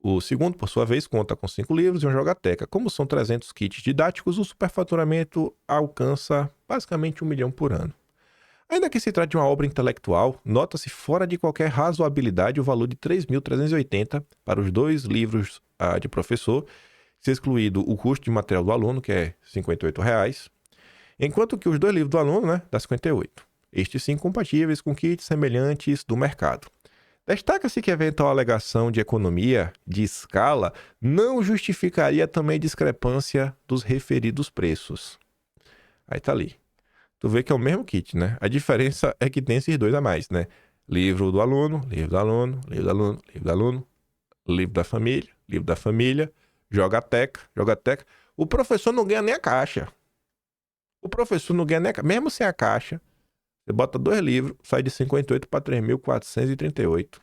O segundo, por sua vez, conta com 5 livros e uma jogateca. Como são 300 kits didáticos, o superfaturamento alcança basicamente 1 milhão por ano. Ainda que se trate de uma obra intelectual, nota-se fora de qualquer razoabilidade o valor de 3.380 para os 2 livros de professor, se excluído o custo de material do aluno, que é R$ 58, enquanto que os 2 livros do aluno, dá 58. Estes sim compatíveis com kits semelhantes do mercado. Destaca-se que a eventual alegação de economia de escala não justificaria também a discrepância dos referidos preços. Aí tá ali. Tu vê que é o mesmo kit, né? A diferença é que tem esses 2 a mais, né? Livro do aluno, livro do aluno, livro do aluno, livro do aluno, livro da família, jogateca. O professor não ganha nem a caixa. Mesmo sem a caixa. Você bota 2 livros, sai de 58 para 3.438.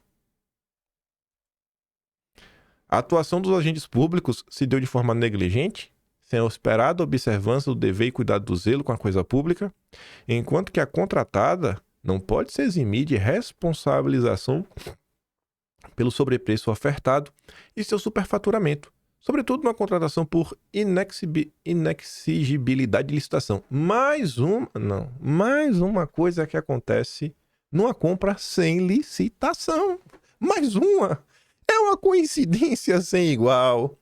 A atuação dos agentes públicos se deu de forma negligente, sem a esperada observância do dever e cuidado do zelo com a coisa pública, enquanto que a contratada não pode se eximir de responsabilização pelo sobrepreço ofertado e seu superfaturamento, sobretudo na contratação por inexigibilidade de licitação. Mais uma coisa que acontece numa compra sem licitação. Mais uma. É uma coincidência sem igual.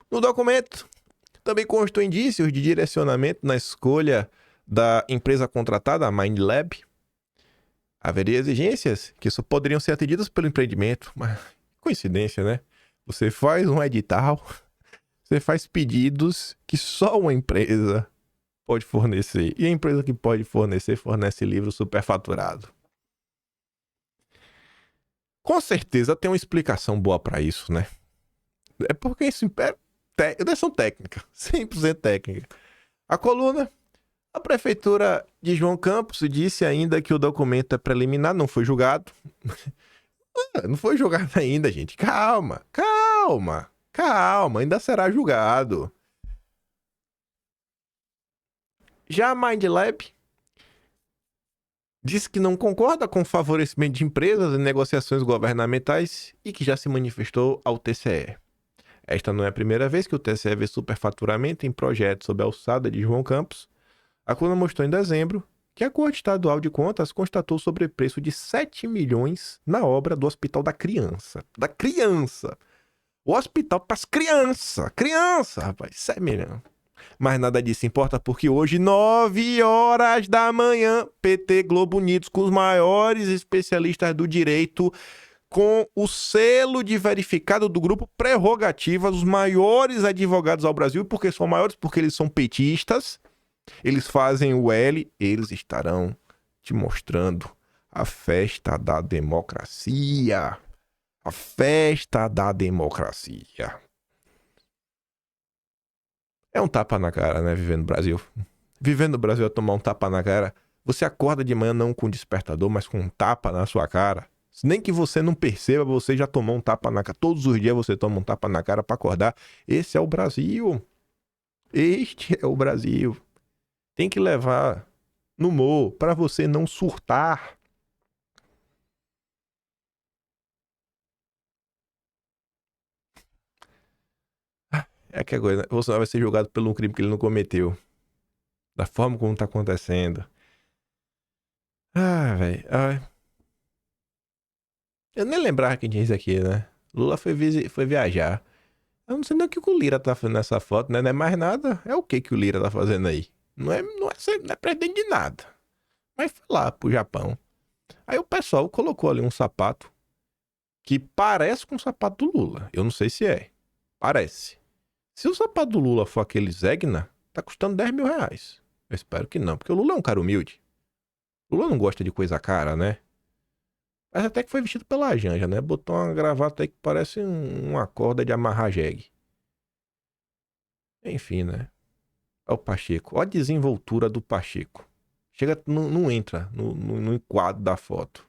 No documento, também constam indícios de direcionamento na escolha da empresa contratada, a MindLab. Haveria exigências que só poderiam ser atendidas pelo empreendimento. Mas coincidência, né? Você faz um edital, você faz pedidos que só uma empresa pode fornecer. E a empresa que pode fornecer, fornece livro superfaturado. Com certeza tem uma explicação boa para isso, né? É porque isso é direção técnica, 100% técnica. A coluna, a prefeitura de João Campos disse ainda que o documento é preliminar, não foi julgado. Não foi julgado ainda, gente. Calma, ainda será julgado. Já a MindLab disse que não concorda com o favorecimento de empresas em negociações governamentais e que já se manifestou ao TCE. Esta não é a primeira vez que o TCE vê superfaturamento em projetos sob a alçada de João Campos. A coluna mostrou em dezembro que a Corte Estadual de Contas constatou sobrepreço de 7 milhões na obra do Hospital da Criança. Da criança! O hospital para as crianças! Criança, rapaz! 7 milhões. Mas nada disso importa porque hoje, 9 horas da manhã, PT Globo Unidos, com os maiores especialistas do direito, com o selo de verificado do grupo Prerrogativas, os maiores advogados ao Brasil, porque são maiores, porque eles são petistas, eles fazem o L, eles estarão te mostrando a festa da democracia. A festa da democracia. É um tapa na cara, né? Viver no Brasil. Viver no Brasil é tomar um tapa na cara. Você acorda de manhã não com despertador, mas com um tapa na sua cara. Nem que você não perceba, você já tomou um tapa na cara. Todos os dias você toma um tapa na cara para acordar. Esse é o Brasil. Este é o Brasil. Tem que levar no humor para você não surtar. É que agora, né? Você vai ser julgado por um crime que ele não cometeu. Da forma como tá acontecendo. Ah, velho. Eu nem lembrava quem tinha isso aqui, né? Lula foi viajar. Eu não sei nem o que o Lira tá fazendo nessa foto, né? Não é mais nada. É o que o Lira tá fazendo aí? Não é presidente de nada. Mas foi lá pro Japão. Aí o pessoal colocou ali um sapato que parece com o sapato do Lula. Eu não sei se é. Parece. Se o sapato do Lula for aquele Zegna, tá custando 10 mil reais. Eu espero que não, porque o Lula é um cara humilde. O Lula não gosta de coisa cara, né? Mas até que foi vestido pela Janja, né? Botou uma gravata aí que parece uma corda de amarrar jegue. Enfim, né? Olha o Pacheco. Olha a desenvoltura do Pacheco. Chega, não entra no enquadro da foto.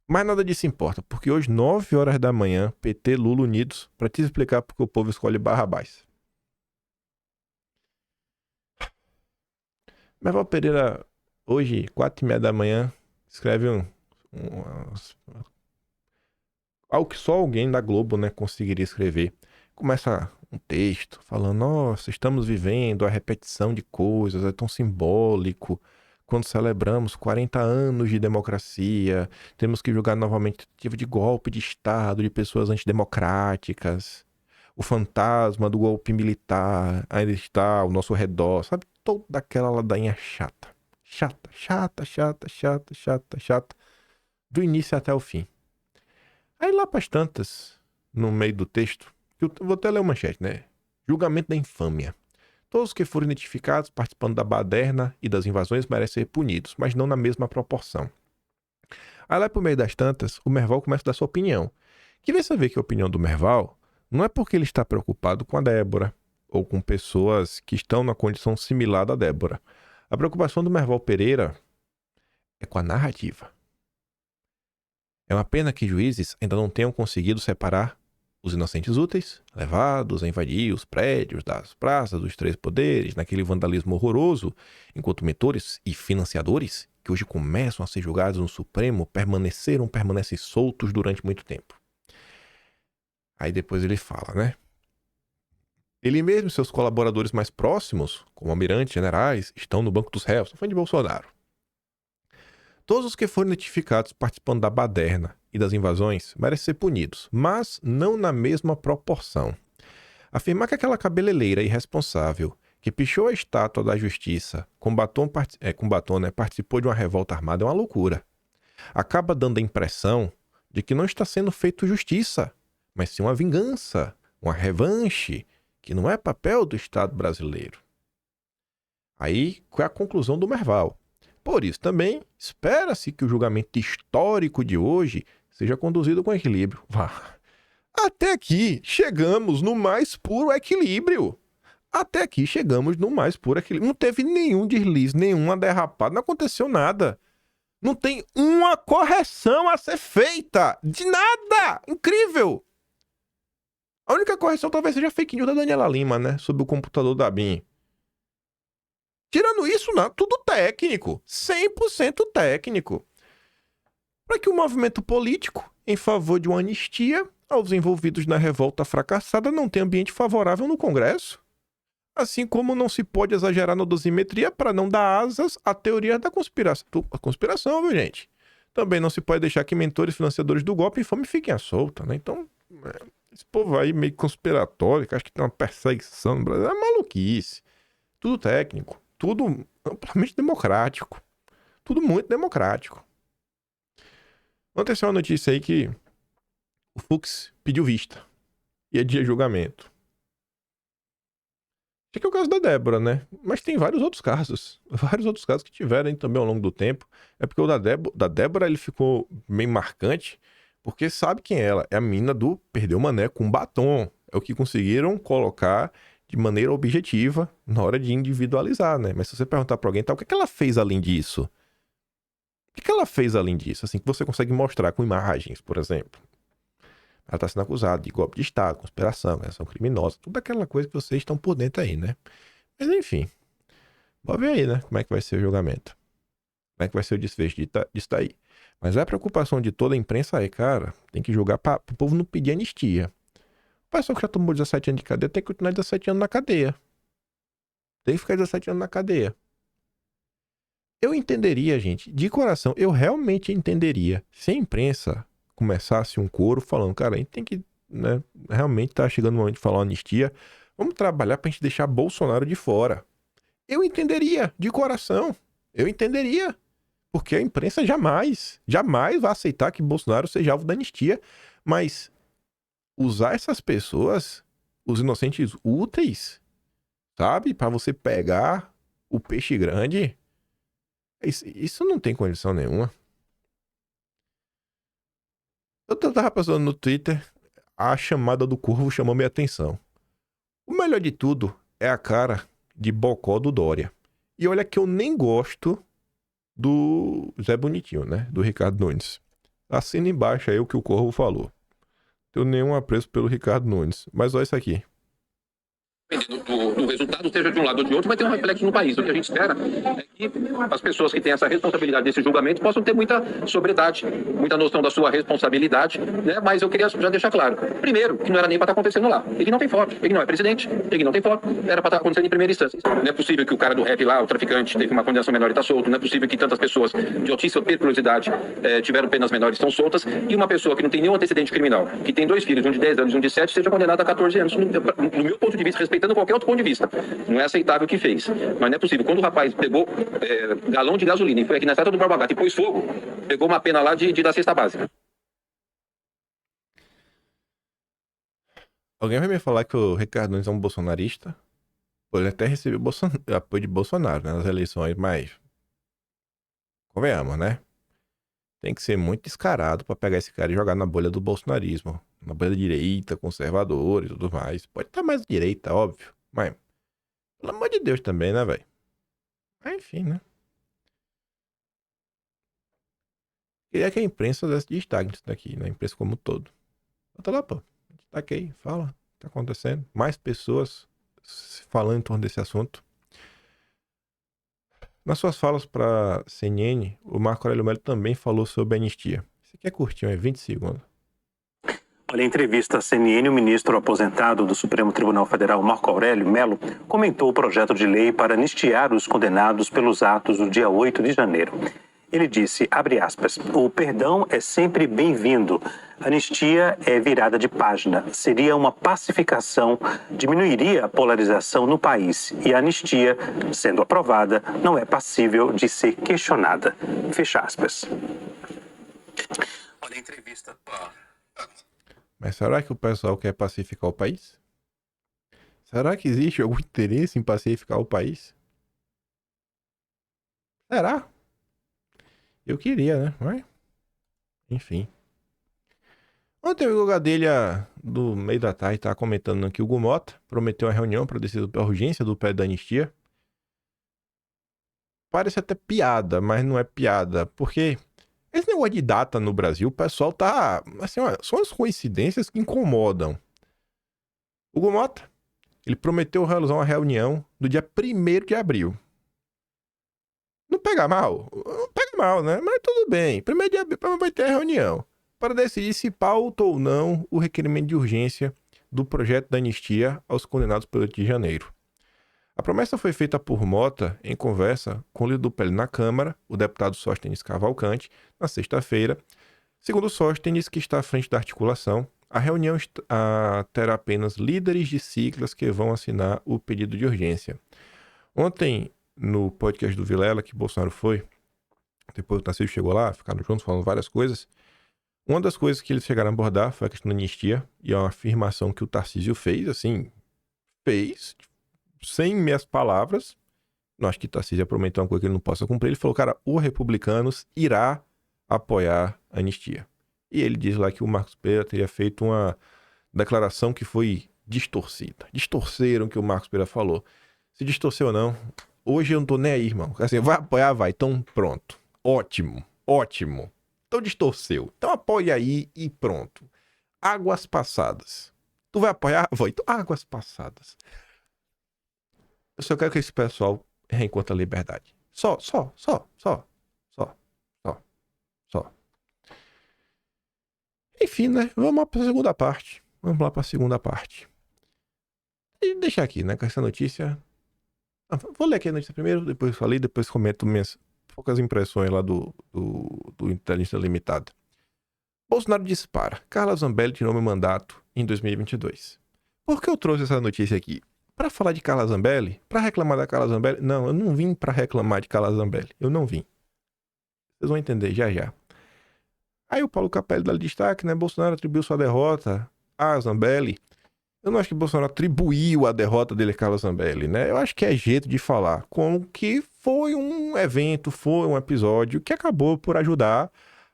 Mas nada disso importa, porque hoje, 9 horas da manhã, PT Lula unidos, para te explicar porque o povo escolhe Barrabás. Merval Pereira, hoje, 4h30 da manhã, escreve algo que só alguém da Globo, né, conseguiria escrever. Começa um texto falando, nossa, estamos vivendo a repetição de coisas, é tão simbólico. Quando celebramos 40 anos de democracia, temos que julgar novamente tentativa de golpe de Estado, de pessoas antidemocráticas. O fantasma do golpe militar ainda está ao nosso redor, sabe? Toda aquela ladainha chata. Chata. Do início até o fim. Aí lá pras tantas, no meio do texto, eu vou até ler uma manchete, né? Julgamento da infâmia. Todos que foram identificados participando da baderna e das invasões merecem ser punidos, mas não na mesma proporção. Aí lá pro meio das tantas, o Merval começa a dar sua opinião. Que vem saber que a opinião do Merval não é porque ele está preocupado com a Débora, ou com pessoas que estão na condição similar da Débora. A preocupação do Merval Pereira é com a narrativa. É uma pena que juízes ainda não tenham conseguido separar os inocentes úteis, levados a invadir os prédios das praças dos três poderes, naquele vandalismo horroroso, enquanto mentores e financiadores, que hoje começam a ser julgados no Supremo, permanecem soltos durante muito tempo. Aí depois ele fala, né? Ele mesmo e seus colaboradores mais próximos, como almirantes, generais, estão no banco dos réus. Tô falando de Bolsonaro. Todos os que foram identificados participando da baderna e das invasões merecem ser punidos, mas não na mesma proporção. Afirmar que aquela cabeleireira irresponsável que pichou a estátua da justiça com batom, participou de uma revolta armada é uma loucura. Acaba dando a impressão de que não está sendo feito justiça, mas sim uma vingança, uma revanche, que não é papel do Estado brasileiro. Aí, qual é a conclusão do Merval? Por isso também, espera-se que o julgamento histórico de hoje seja conduzido com equilíbrio. Até aqui, chegamos no mais puro equilíbrio. Até aqui, chegamos no mais puro equilíbrio. Não teve nenhum deslize, nenhuma derrapada, não aconteceu nada. Não tem uma correção a ser feita. De nada! Incrível! A única correção talvez seja a fake news da Daniela Lima, né? Sobre o computador da BIM. Tirando isso, não, tudo técnico. 100% técnico. Para que o movimento político em favor de uma anistia aos envolvidos na revolta fracassada não tenha ambiente favorável no Congresso. Assim como não se pode exagerar na dosimetria para não dar asas à teoria da conspiração. A conspiração, viu, gente? Também não se pode deixar que mentores financiadores do golpe infame fiquem à solta, né? Então, esse povo aí meio conspiratório, que acha que tem uma perseguição no Brasil, é maluquice. Tudo técnico, tudo amplamente democrático. Tudo muito democrático. Ontem saiu uma notícia aí que o Fux pediu vista. E é dia de julgamento. Acho que é o caso da Débora, né? Mas tem vários outros casos. Vários outros casos que tiveram também ao longo do tempo. É porque o da Débora ele ficou meio marcante, porque sabe quem é ela? É a mina do perdeu o mané com batom. É o que conseguiram colocar de maneira objetiva na hora de individualizar, né? Mas se você perguntar pra alguém, tá, o que ela fez além disso? O que ela fez além disso? Assim, que você consegue mostrar com imagens, por exemplo. Ela está sendo acusada de golpe de Estado, conspiração, ação criminosa, tudo aquela coisa que vocês estão por dentro aí, né? Mas enfim, vamos ver aí, né? Como é que vai ser o julgamento. Como é que vai ser o desfecho disso daí. Mas a preocupação de toda a imprensa aí, cara, tem que julgar para o povo não pedir anistia. O pessoal que já tomou 17 anos de cadeia tem que continuar 17 anos na cadeia. Tem que ficar 17 anos na cadeia. Eu entenderia, gente, de coração, eu realmente entenderia se a imprensa começasse um coro falando, cara, a gente tem que, né, realmente tá chegando o momento de falar uma anistia, vamos trabalhar pra gente deixar Bolsonaro de fora. Eu entenderia, de coração, eu entenderia, porque a imprensa jamais vai aceitar que Bolsonaro seja alvo da anistia, mas usar essas pessoas, os inocentes úteis, sabe, pra você pegar o peixe grande, isso não tem condição nenhuma. Eu tava passando no Twitter, a chamada do Corvo chamou minha atenção. O melhor de tudo é a cara de bocó do Dória. E olha que eu nem gosto do Zé Bonitinho, né? Do Ricardo Nunes. Assina embaixo aí o que o Corvo falou. Tenho nenhum apreço pelo Ricardo Nunes. Mas olha isso aqui. Do resultado, seja de um lado ou de outro, vai ter um reflexo no país. O que a gente espera é que as pessoas que têm essa responsabilidade desse julgamento possam ter muita sobriedade, muita noção da sua responsabilidade, né? Mas eu queria já deixar claro, primeiro, que não era nem para estar acontecendo lá. Ele não tem foto, ele não é presidente, ele não tem foto, era para estar acontecendo em primeira instância. Não é possível que o cara do rap lá, o traficante, teve uma condenação menor e está solto. Não é possível que tantas pessoas de altíssima periculosidade tiveram penas menores e estão soltas, e uma pessoa que não tem nenhum antecedente criminal, que tem 2 filhos, um de 10 anos e um de 7, seja condenada a 14 anos. No meu ponto de vista, respeitando qualquer outro ponto de vista. Não é aceitável o que fez. Mas não é possível. Quando o rapaz pegou galão de gasolina e foi aqui na estrada do Borba Gato e pôs fogo, pegou uma pena lá da cesta básica. Alguém vai me falar que o Ricardo Nunes é um bolsonarista? Pô, ele até recebeu apoio de Bolsonaro, né, nas eleições, mas convenhamos, né? Tem que ser muito descarado pra pegar esse cara e jogar na bolha do bolsonarismo. Na bolha da direita, conservador e tudo mais. Pode estar mais direita, óbvio. Mas, pelo amor de Deus também, né, velho? Mas enfim, né? Queria que a imprensa desse destaque nisso daqui, né? A imprensa como um todo. Bota lá, pô. Destaque aí, fala. O que tá acontecendo? Mais pessoas falando em torno desse assunto. Nas suas falas para CNN, o Marco Aurélio Melo também falou sobre a anistia. Você quer curtir, é 20 segundos. Olha, em entrevista à CNN, o ministro aposentado do Supremo Tribunal Federal, Marco Aurélio Mello, comentou o projeto de lei para anistiar os condenados pelos atos do dia 8 de janeiro. Ele disse, abre aspas, o perdão é sempre bem-vindo. Anistia é virada de página. Seria uma pacificação, diminuiria a polarização no país. E a anistia, sendo aprovada, não é passível de ser questionada. Fecha aspas. Olha, a entrevista... Mas será que o pessoal quer pacificar o país? Será que existe algum interesse em pacificar o país? Será? Eu queria, né? Mas, enfim. Ontem o Gadelha, do meio da tarde, estava comentando aqui o Hugo Mota prometeu uma reunião para decidir a urgência do pé da anistia. Parece até piada, mas não é piada, porque esse negócio de data no Brasil, o pessoal tá... Assim, são as coincidências que incomodam. O Hugo Mota, ele prometeu realizar uma reunião no dia 1º de abril. Não pega mal? Não pega mal, né? Mas tudo bem. 1º de abril vai ter a reunião para decidir se pauta ou não o requerimento de urgência do projeto da anistia aos condenados pelo 8 de janeiro. A promessa foi feita por Mota em conversa com o líder do PL na Câmara, o deputado Sóstenes Cavalcante, na sexta-feira. Segundo Sóstenes, que está à frente da articulação, a reunião terá apenas líderes de siglas que vão assinar o pedido de urgência. Ontem, no podcast do Vilela, que Bolsonaro foi, depois o Tarcísio chegou lá, ficaram juntos falando várias coisas. Uma das coisas que eles chegaram a abordar foi a questão da anistia, e é uma afirmação que o Tarcísio fez, sem minhas palavras. Não acho que o Tarcísio prometeu uma coisa que ele não possa cumprir. Ele falou, cara, o Republicanos irá apoiar a anistia. E ele diz lá que o Marcos Pereira teria feito uma declaração que foi distorcida. Distorceram o que o Marcos Pereira falou. Se distorceu ou não, hoje eu não tô nem aí, irmão. Assim, vai apoiar, vai. Então, pronto. Ótimo. Então distorceu. Então apoia aí e pronto. Águas passadas. Tu vai apoiar? Vou. Então, águas passadas. Eu só quero que esse pessoal reencontre a liberdade. Só. Enfim, né? Vamos lá pra segunda parte. E deixar aqui, né? Com essa notícia. Vou ler aqui a notícia primeiro, depois falei, depois comento minhas poucas impressões lá do Inteligência Limitada. Bolsonaro dispara. Carla Zambelli tirou meu mandato em 2022. Por que eu trouxe essa notícia aqui? Para falar de Carla Zambelli? Para reclamar da Carla Zambelli? Não, eu não vim para reclamar de Carla Zambelli. Eu não vim. Vocês vão entender já. Aí o Paulo Capelli dá destaque, né? Bolsonaro atribuiu sua derrota a Zambelli. Eu não acho que Bolsonaro atribuiu a derrota dele a Carla Zambelli, né? Eu acho que é jeito de falar como que foi um evento, foi um episódio que acabou por ajudar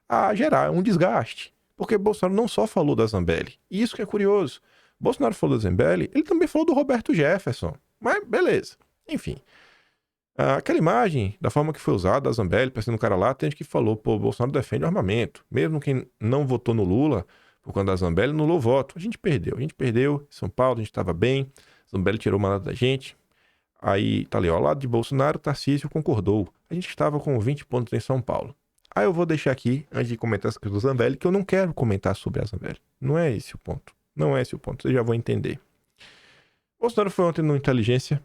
a gerar um desgaste. Porque Bolsonaro não só falou da Zambelli. E isso que é curioso. Bolsonaro falou da Zambelli, ele também falou do Roberto Jefferson. Mas beleza. Enfim. Aquela imagem, da forma que foi usada, da Zambelli, parecendo um cara lá, tem gente que falou, pô, Bolsonaro defende o armamento. Mesmo quem não votou no Lula, por conta da Zambelli, anulou o voto. A gente perdeu em São Paulo, a gente estava bem, Zambelli tirou o mandato da gente. Aí, tá ali, ó, ao lado de Bolsonaro, Tarcísio concordou. A gente estava com 20 pontos em São Paulo. Aí eu vou deixar aqui, antes de comentar as coisas do Zambelli, que eu não quero comentar sobre a Zambelli. Não é esse o ponto. Vocês já vão entender. Bolsonaro foi ontem no Inteligência.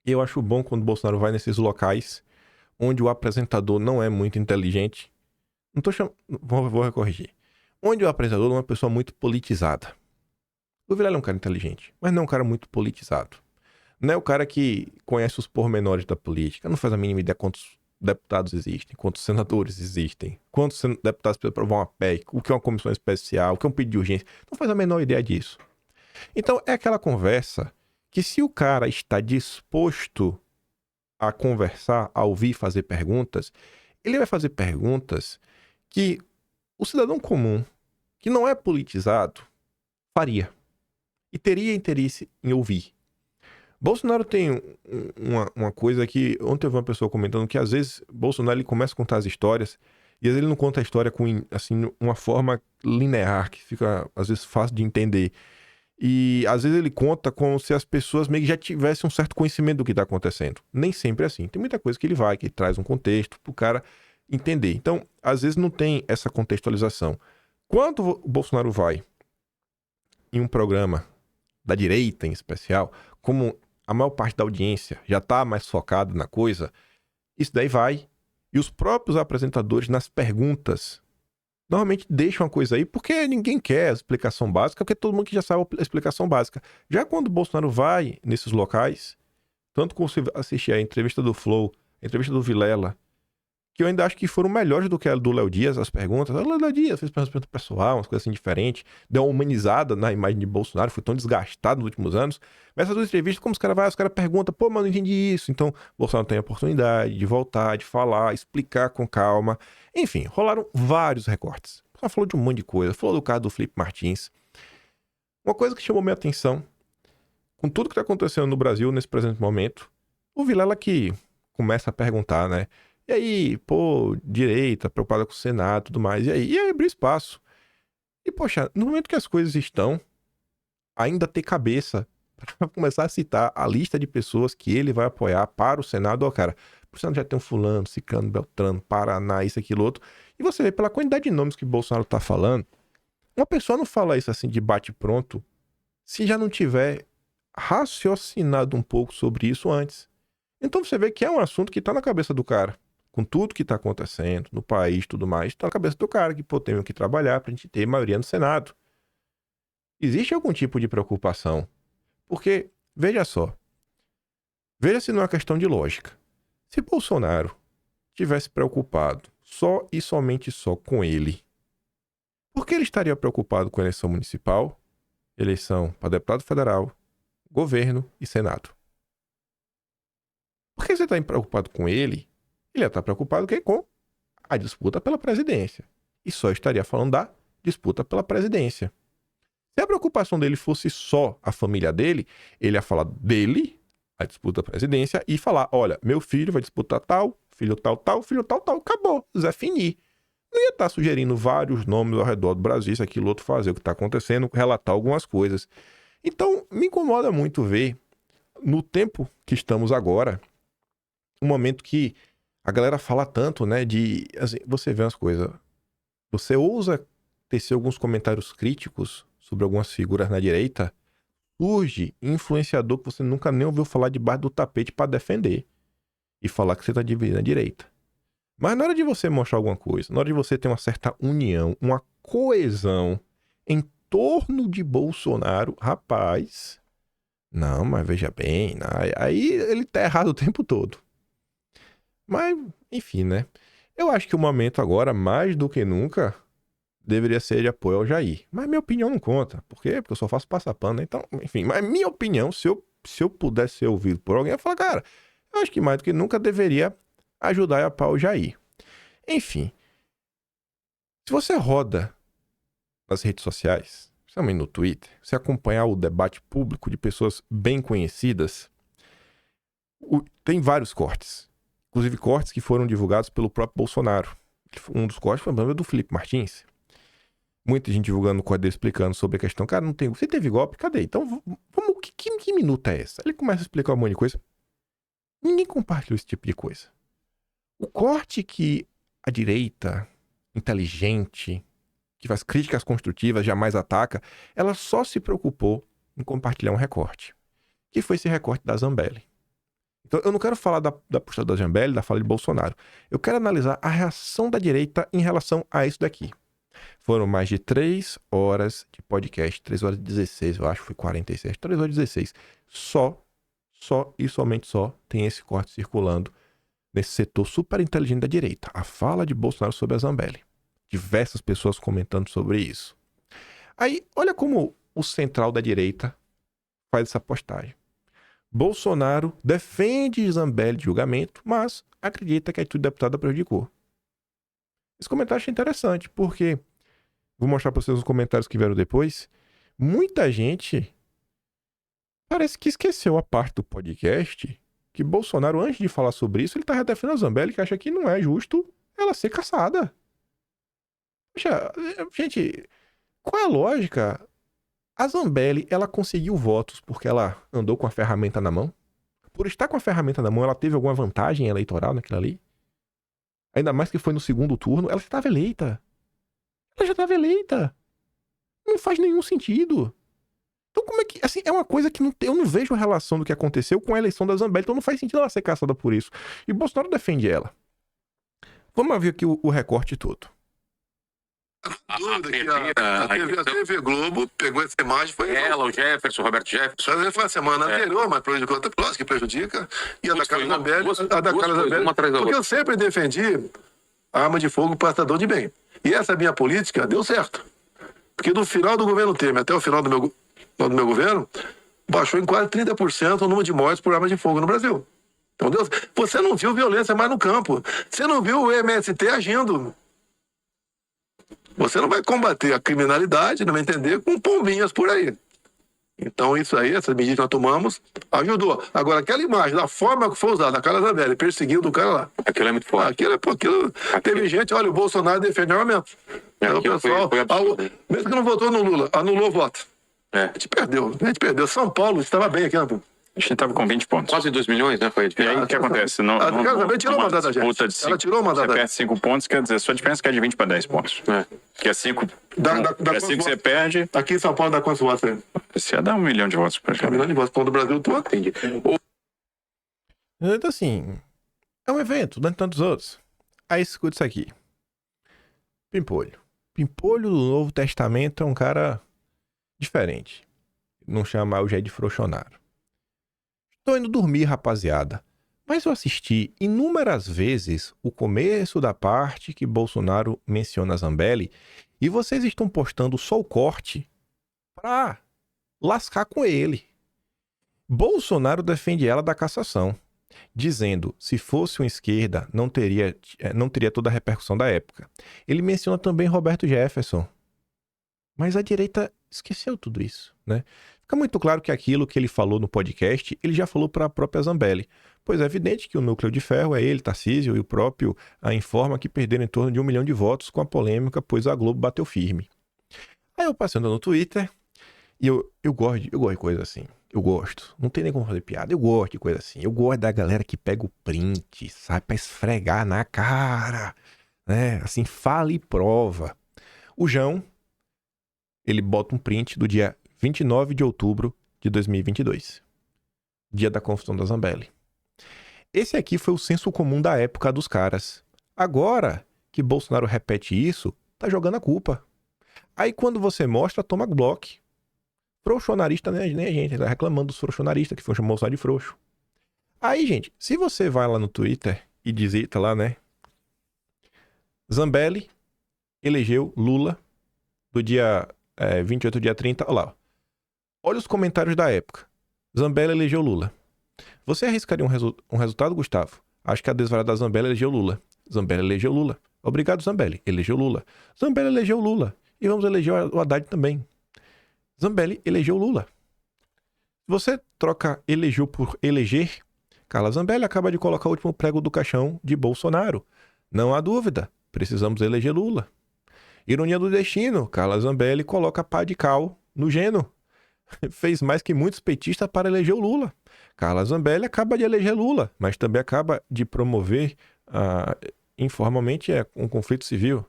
E eu acho bom quando o Bolsonaro vai nesses locais onde o apresentador não é muito inteligente. Não tô chamando... Vou corrigir. Onde o apresentador não é uma pessoa muito politizada. O Vilela é um cara inteligente, mas não é um cara muito politizado. Não é o cara que conhece os pormenores da política, não faz a mínima ideia quantos deputados existem, quantos senadores existem, quantos deputados precisam aprovar uma PEC, o que é uma comissão especial, o que é um pedido de urgência. Não faz a menor ideia disso. Então é aquela conversa que, se o cara está disposto a conversar, a ouvir, fazer perguntas, ele vai fazer perguntas que o cidadão comum, que não é politizado, faria. E teria interesse em ouvir. Bolsonaro tem uma coisa que... Ontem eu vi uma pessoa comentando que, às vezes, Bolsonaro ele começa a contar as histórias e, às vezes, ele não conta a história com, assim, uma forma linear, que fica, às vezes, fácil de entender. E, às vezes, ele conta como se as pessoas meio que já tivessem um certo conhecimento do que está acontecendo. Nem sempre é assim. Tem muita coisa que ele vai, que ele traz um contexto para o cara entender. Então, às vezes, não tem essa contextualização. Quando o Bolsonaro vai em um programa da direita em especial, como a maior parte da audiência já tá mais focada na coisa, isso daí vai. E os próprios apresentadores nas perguntas normalmente deixam a coisa aí porque ninguém quer a explicação básica, porque todo mundo que já sabe a explicação básica. Já quando o Bolsonaro vai nesses locais, tanto como você assistir a entrevista do Flow, a entrevista do Vilela, que eu ainda acho que foram melhores do que a do Léo Dias, as perguntas. O Léo Dias fez pergunta pessoal, umas coisas assim diferentes, deu uma humanizada na imagem de Bolsonaro, foi tão desgastado nos últimos anos. Mas essas duas entrevistas, como os caras perguntam, pô, mas não entendi isso. Então, Bolsonaro tem a oportunidade de voltar, de falar, explicar com calma. Enfim, rolaram vários recortes. Só falou de um monte de coisa, falou do caso do Felipe Martins. Uma coisa que chamou minha atenção, com tudo que está acontecendo no Brasil nesse presente momento, o Vilela que começa a perguntar, né? E aí, pô, direita, preocupada com o Senado e tudo mais. E aí abriu espaço. E, poxa, no momento que as coisas estão, ainda ter cabeça para começar a citar a lista de pessoas que ele vai apoiar para o Senado. Ó, cara, o Senado já tem um fulano, ciclano, beltrano, Paraná, isso, aquilo, outro. E você vê pela quantidade de nomes que Bolsonaro tá falando, uma pessoa não fala isso assim de bate-pronto se já não tiver raciocinado um pouco sobre isso antes. Então você vê que é um assunto que tá na cabeça do cara. Com tudo que tá acontecendo no país e tudo mais, tá na cabeça do cara que, pô, tem que trabalhar pra gente ter maioria no Senado. Existe algum tipo de preocupação? Porque, veja só, veja se não é uma questão de lógica. Se Bolsonaro tivesse preocupado só e somente só com ele, por que ele estaria preocupado com a eleição municipal, eleição para deputado federal, governo e Senado? Por que você está preocupado com ele? Ele ia estar preocupado com a disputa pela presidência. E só estaria falando da disputa pela presidência. Se a preocupação dele fosse só a família dele, ele ia falar dele, a disputa da presidência, e falar, olha, meu filho vai disputar tal, filho tal, tal, filho tal, tal, acabou, Zé Fini. Não ia estar sugerindo vários nomes ao redor do Brasil, isso, aquilo, outro, fazer o que está acontecendo, relatar algumas coisas. Então, me incomoda muito ver, no tempo que estamos agora, um momento que a galera fala tanto, né, de, assim, você vê umas coisas, você ousa tecer alguns comentários críticos sobre algumas figuras na direita, surge influenciador que você nunca nem ouviu falar debaixo do tapete para defender e falar que você tá dividindo a direita. Mas na hora de você mostrar alguma coisa, na hora de você ter uma certa união, uma coesão em torno de Bolsonaro, rapaz, não, mas veja bem, aí ele tá errado o tempo todo. Mas, enfim, né? Eu acho que o momento agora, mais do que nunca, deveria ser de apoio ao Jair. Mas minha opinião não conta. Por quê? Porque eu só faço passapano, né? Então, enfim. Mas minha opinião, se eu pudesse ser ouvido por alguém, eu ia falar, cara, eu acho que mais do que nunca deveria ajudar e apoiar o Jair. Enfim. Se você roda nas redes sociais, principalmente no Twitter, você acompanhar o debate público de pessoas bem conhecidas, tem vários cortes. Inclusive cortes que foram divulgados pelo próprio Bolsonaro. Um dos cortes foi o do Felipe Martins. Muita gente divulgando o corte dele, explicando sobre a questão. Cara, não tem. Você teve golpe? Cadê? Então, vamos. Que minuta é essa? Ele começa a explicar um monte de coisa. Ninguém compartilhou esse tipo de coisa. O corte que a direita, inteligente, que faz críticas construtivas, jamais ataca, ela só se preocupou em compartilhar um recorte. Que foi esse recorte da Zambelli. Então, eu não quero falar da postura da Zambelli, da fala de Bolsonaro. Eu quero analisar a reação da direita em relação a isso daqui. Foram mais de 3 horas de podcast, 3 horas e 16, eu acho que foi 46, 3 horas e 16. Só e somente só tem esse corte circulando nesse setor super inteligente da direita. A fala de Bolsonaro sobre a Zambelli. Diversas pessoas comentando sobre isso. Aí, olha como o central da direita faz essa postagem. Bolsonaro defende Zambelli de julgamento, mas acredita que a atitude do deputado a prejudicou. Esse comentário eu achei interessante, porque vou mostrar para vocês os comentários que vieram depois. Muita gente parece que esqueceu a parte do podcast que Bolsonaro, antes de falar sobre isso, ele tá defendendo a Zambelli, que acha que não é justo ela ser caçada. Poxa, gente, qual é a lógica? A Zambelli, ela conseguiu votos porque ela andou com a ferramenta na mão? Por estar com a ferramenta na mão, ela teve alguma vantagem eleitoral naquilo ali? Ainda mais que foi no segundo turno, ela estava eleita. Ela já estava eleita. Não faz nenhum sentido. Então como é que... Assim, é uma coisa que eu não vejo relação do que aconteceu com a eleição da Zambelli, então não faz sentido ela ser caçada por isso. E Bolsonaro defende ela. Vamos ver aqui o recorte todo. Dúvida que a TV Globo pegou essa imagem, foi Ela, o Jefferson, Roberto Jefferson. foi a semana anterior, mas prejudicou, lógico que prejudica. E a da Carla Zambelli, uma atrás da porque outra. eu sempre defendi a arma de fogo para cidadão de bem. E essa minha política deu certo. Porque do final do governo Temer até o final do meu governo, baixou em quase 30% o número de mortes por arma de fogo no Brasil. Então, Deus, você não viu violência mais no campo. Você não viu o MST agindo. Você não vai combater a criminalidade, não vai entender, com pombinhas por aí. Então, isso aí, essas medidas que nós tomamos, ajudou. Agora, aquela imagem, da forma que foi usada, a Carla Zambelli perseguindo o cara lá. Aquilo é muito forte. Aquilo teve gente, olha, o Bolsonaro defende armamento. Então, o pessoal, mesmo que não votou no Lula, anulou o voto. A gente perdeu. São Paulo estava bem aqui, né? A gente estava com 20 pontos. Quase 2 milhões, né? Foi a E diferença. aí, o que acontece? A Carla Zambelli tirou o mandato da gente. Ela tirou o mandato Você da perde gente. 5 pontos, quer dizer, a sua diferença é de 20 para 10 pontos. Que é 5. É 5 que você perde. Aqui em São Paulo dá quantos votos aí? Você ia dar 1 milhão de votos Um praticamente. milhão de votos, pão do Brasil todo. Entendi. Então, assim, é um evento, não tantos outros. Aí escuta isso aqui. Pimpolho. Pimpolho do Novo Testamento é um cara diferente. Não chamar o Jair de Frouxonaro. Tô indo dormir, rapaziada. Mas eu assisti inúmeras vezes o começo da parte que Bolsonaro menciona a Zambelli e vocês estão postando só o corte pra lascar com ele. Bolsonaro defende ela da cassação, dizendo se fosse uma esquerda não teria toda a repercussão da época. Ele menciona também Roberto Jefferson. Mas a direita esqueceu tudo isso, né? Fica muito claro que aquilo que ele falou no podcast, ele já falou para a própria Zambelli. Pois é evidente que o núcleo de ferro é ele, Tarcísio e o próprio a Informa que perderam em torno de 1 milhão de votos com a polêmica, pois a Globo bateu firme. Aí eu passando no Twitter, e eu gosto de coisa assim. Eu gosto. Não tem nem como fazer piada. Eu gosto de coisa assim. Eu gosto da galera que pega o print, sabe? Pra esfregar na cara. Né? Assim, fala e prova. O João, ele bota um print do dia 29 de outubro de 2022. Dia da confusão da Zambelli. Esse aqui foi o senso comum da época dos caras. Agora que Bolsonaro repete isso, tá jogando a culpa. Aí quando você mostra, toma bloco. Frouxonarista nem a gente, tá reclamando dos frouxonaristas, que foi chamar o Bolsonaro de frouxo. Aí, gente, se você vai lá no Twitter e digita lá, né? Zambelli elegeu Lula do dia 28 ao dia 30. Olha lá. Olha os comentários da época. Zambelli elegeu Lula. Você arriscaria um resultado, Gustavo? Acho que a desvarada da Zambelli elegeu Lula. Zambelli elegeu Lula. Obrigado, Zambelli. Elegeu Lula. Zambelli elegeu Lula. E vamos eleger o Haddad também. Zambelli elegeu Lula. Se você troca elegeu por eleger, Carla Zambelli acaba de colocar o último prego do caixão de Bolsonaro. Não há dúvida. Precisamos eleger Lula. Ironia do destino. Carla Zambelli coloca pá de cal no Geno. Fez mais que muitos petistas para eleger o Lula. Carla Zambelli acaba de eleger Lula, mas também acaba de promover informalmente um conflito civil.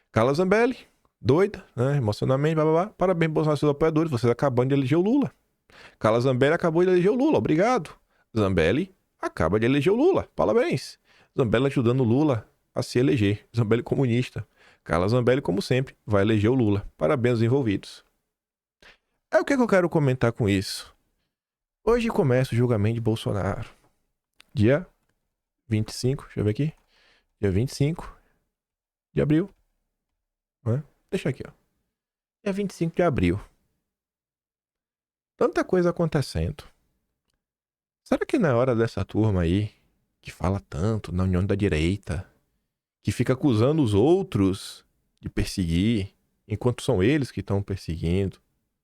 Carla Zambelli, doida, né, emocionalmente, blá, blá, blá. Parabéns, Bolsonaro, seus apoiadores, vocês acabam de eleger o Lula. Carla Zambelli acabou de eleger o Lula, obrigado. Zambelli acaba de eleger o Lula, parabéns. Zambelli ajudando o Lula a se eleger. Zambelli comunista. Carla Zambelli, como sempre, vai eleger o Lula. Parabéns aos envolvidos. É o que eu quero comentar com isso. Hoje começa o julgamento de Bolsonaro. Dia 25, deixa eu ver aqui. Dia 25 de abril. Deixa aqui, ó. Dia 25 de abril. Tanta coisa acontecendo. Será que não é hora dessa turma aí, que fala tanto na união da direita, que fica acusando os outros de perseguir, enquanto são eles que estão perseguindo,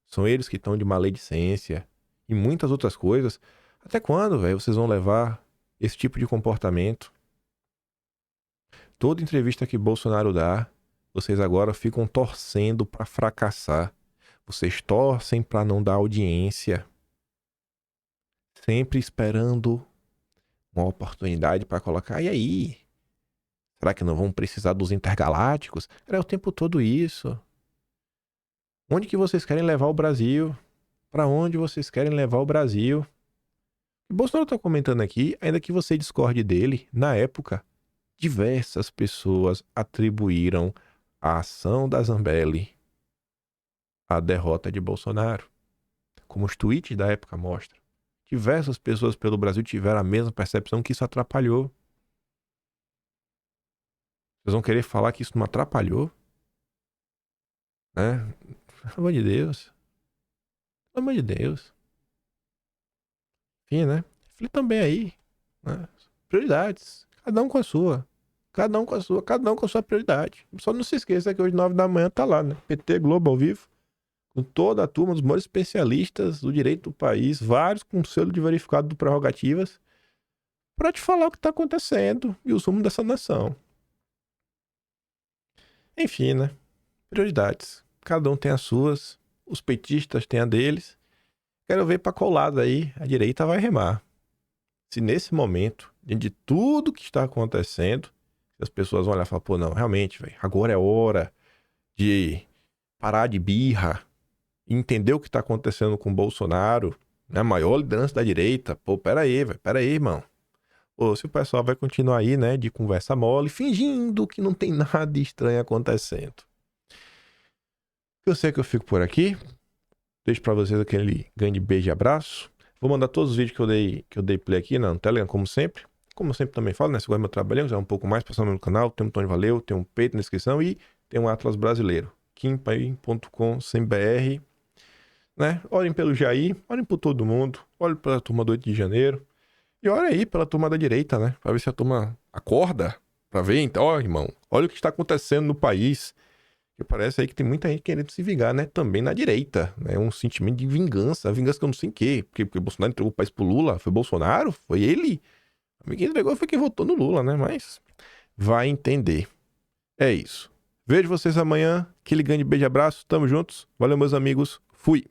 são eles que estão de maledicência e muitas outras coisas. Até quando, velho, vocês vão levar esse tipo de comportamento? Toda entrevista que Bolsonaro dá, vocês agora ficam torcendo para fracassar. Vocês torcem para não dar audiência. Sempre esperando uma oportunidade para colocar. E aí? Será que não vão precisar dos intergalácticos? Era o tempo todo isso. Onde que vocês querem levar o Brasil? Para onde vocês querem levar o Brasil? O Bolsonaro está comentando aqui, ainda que você discorde dele, na época, diversas pessoas atribuíram a ação da Zambelli à derrota de Bolsonaro. Como os tweets da época mostram. Diversas pessoas pelo Brasil tiveram a mesma percepção que isso atrapalhou. Vocês vão querer falar que isso não atrapalhou? Né? Pelo amor de Deus. Pelo amor de Deus. Enfim, né? Falei também aí. Né? Prioridades. Cada um com a sua. Cada um com a sua. Cada um com a sua prioridade. Só não se esqueça que hoje 9 da manhã tá lá, né? PT Globo ao vivo. Com toda a turma dos maiores especialistas do direito do país. Vários com selo de verificado do Prerrogativas. Pra te falar o que tá acontecendo. E o sumo dessa nação. Enfim, né? Prioridades. Cada um tem as suas. Os petistas têm a deles. Quero ver pra qual lado aí a direita vai remar. Se nesse momento, diante de tudo que está acontecendo, as pessoas vão olhar e falar, pô, não, realmente, velho, agora é hora de parar de birra e entender o que está acontecendo com o Bolsonaro, né? A maior liderança da direita. Pô, pera aí, irmão. Ou se o pessoal vai continuar aí, né, de conversa mole, fingindo que não tem nada de estranho acontecendo. Eu sei que eu fico por aqui. Deixo pra vocês aquele grande beijo e abraço. Vou mandar todos os vídeos que eu dei play aqui no Telegram, como sempre. Como eu sempre também falo, né, se gosta do meu trabalho, já um pouco mais, passando no meu canal, tem um Tony Valeu, tem um peito na descrição e tem um Atlas brasileiro. kimpai.com.br, né? Olhem pelo Jair, olhem por todo mundo, olhem pela turma do 8 de janeiro. E olha aí pela turma da direita, né? Pra ver se a turma acorda. Pra ver, então, ó, irmão, olha o que está acontecendo no país. E parece aí que tem muita gente querendo se vingar, né? Também na direita, né? Um sentimento de vingança. Vingança que eu não sei em quê. Porque Bolsonaro entregou o país pro Lula. Foi Bolsonaro? Foi ele? Quem entregou foi quem votou no Lula, né? Mas vai entender. É isso. Vejo vocês amanhã. Aquele grande beijo e abraço. Tamo juntos. Valeu, meus amigos. Fui.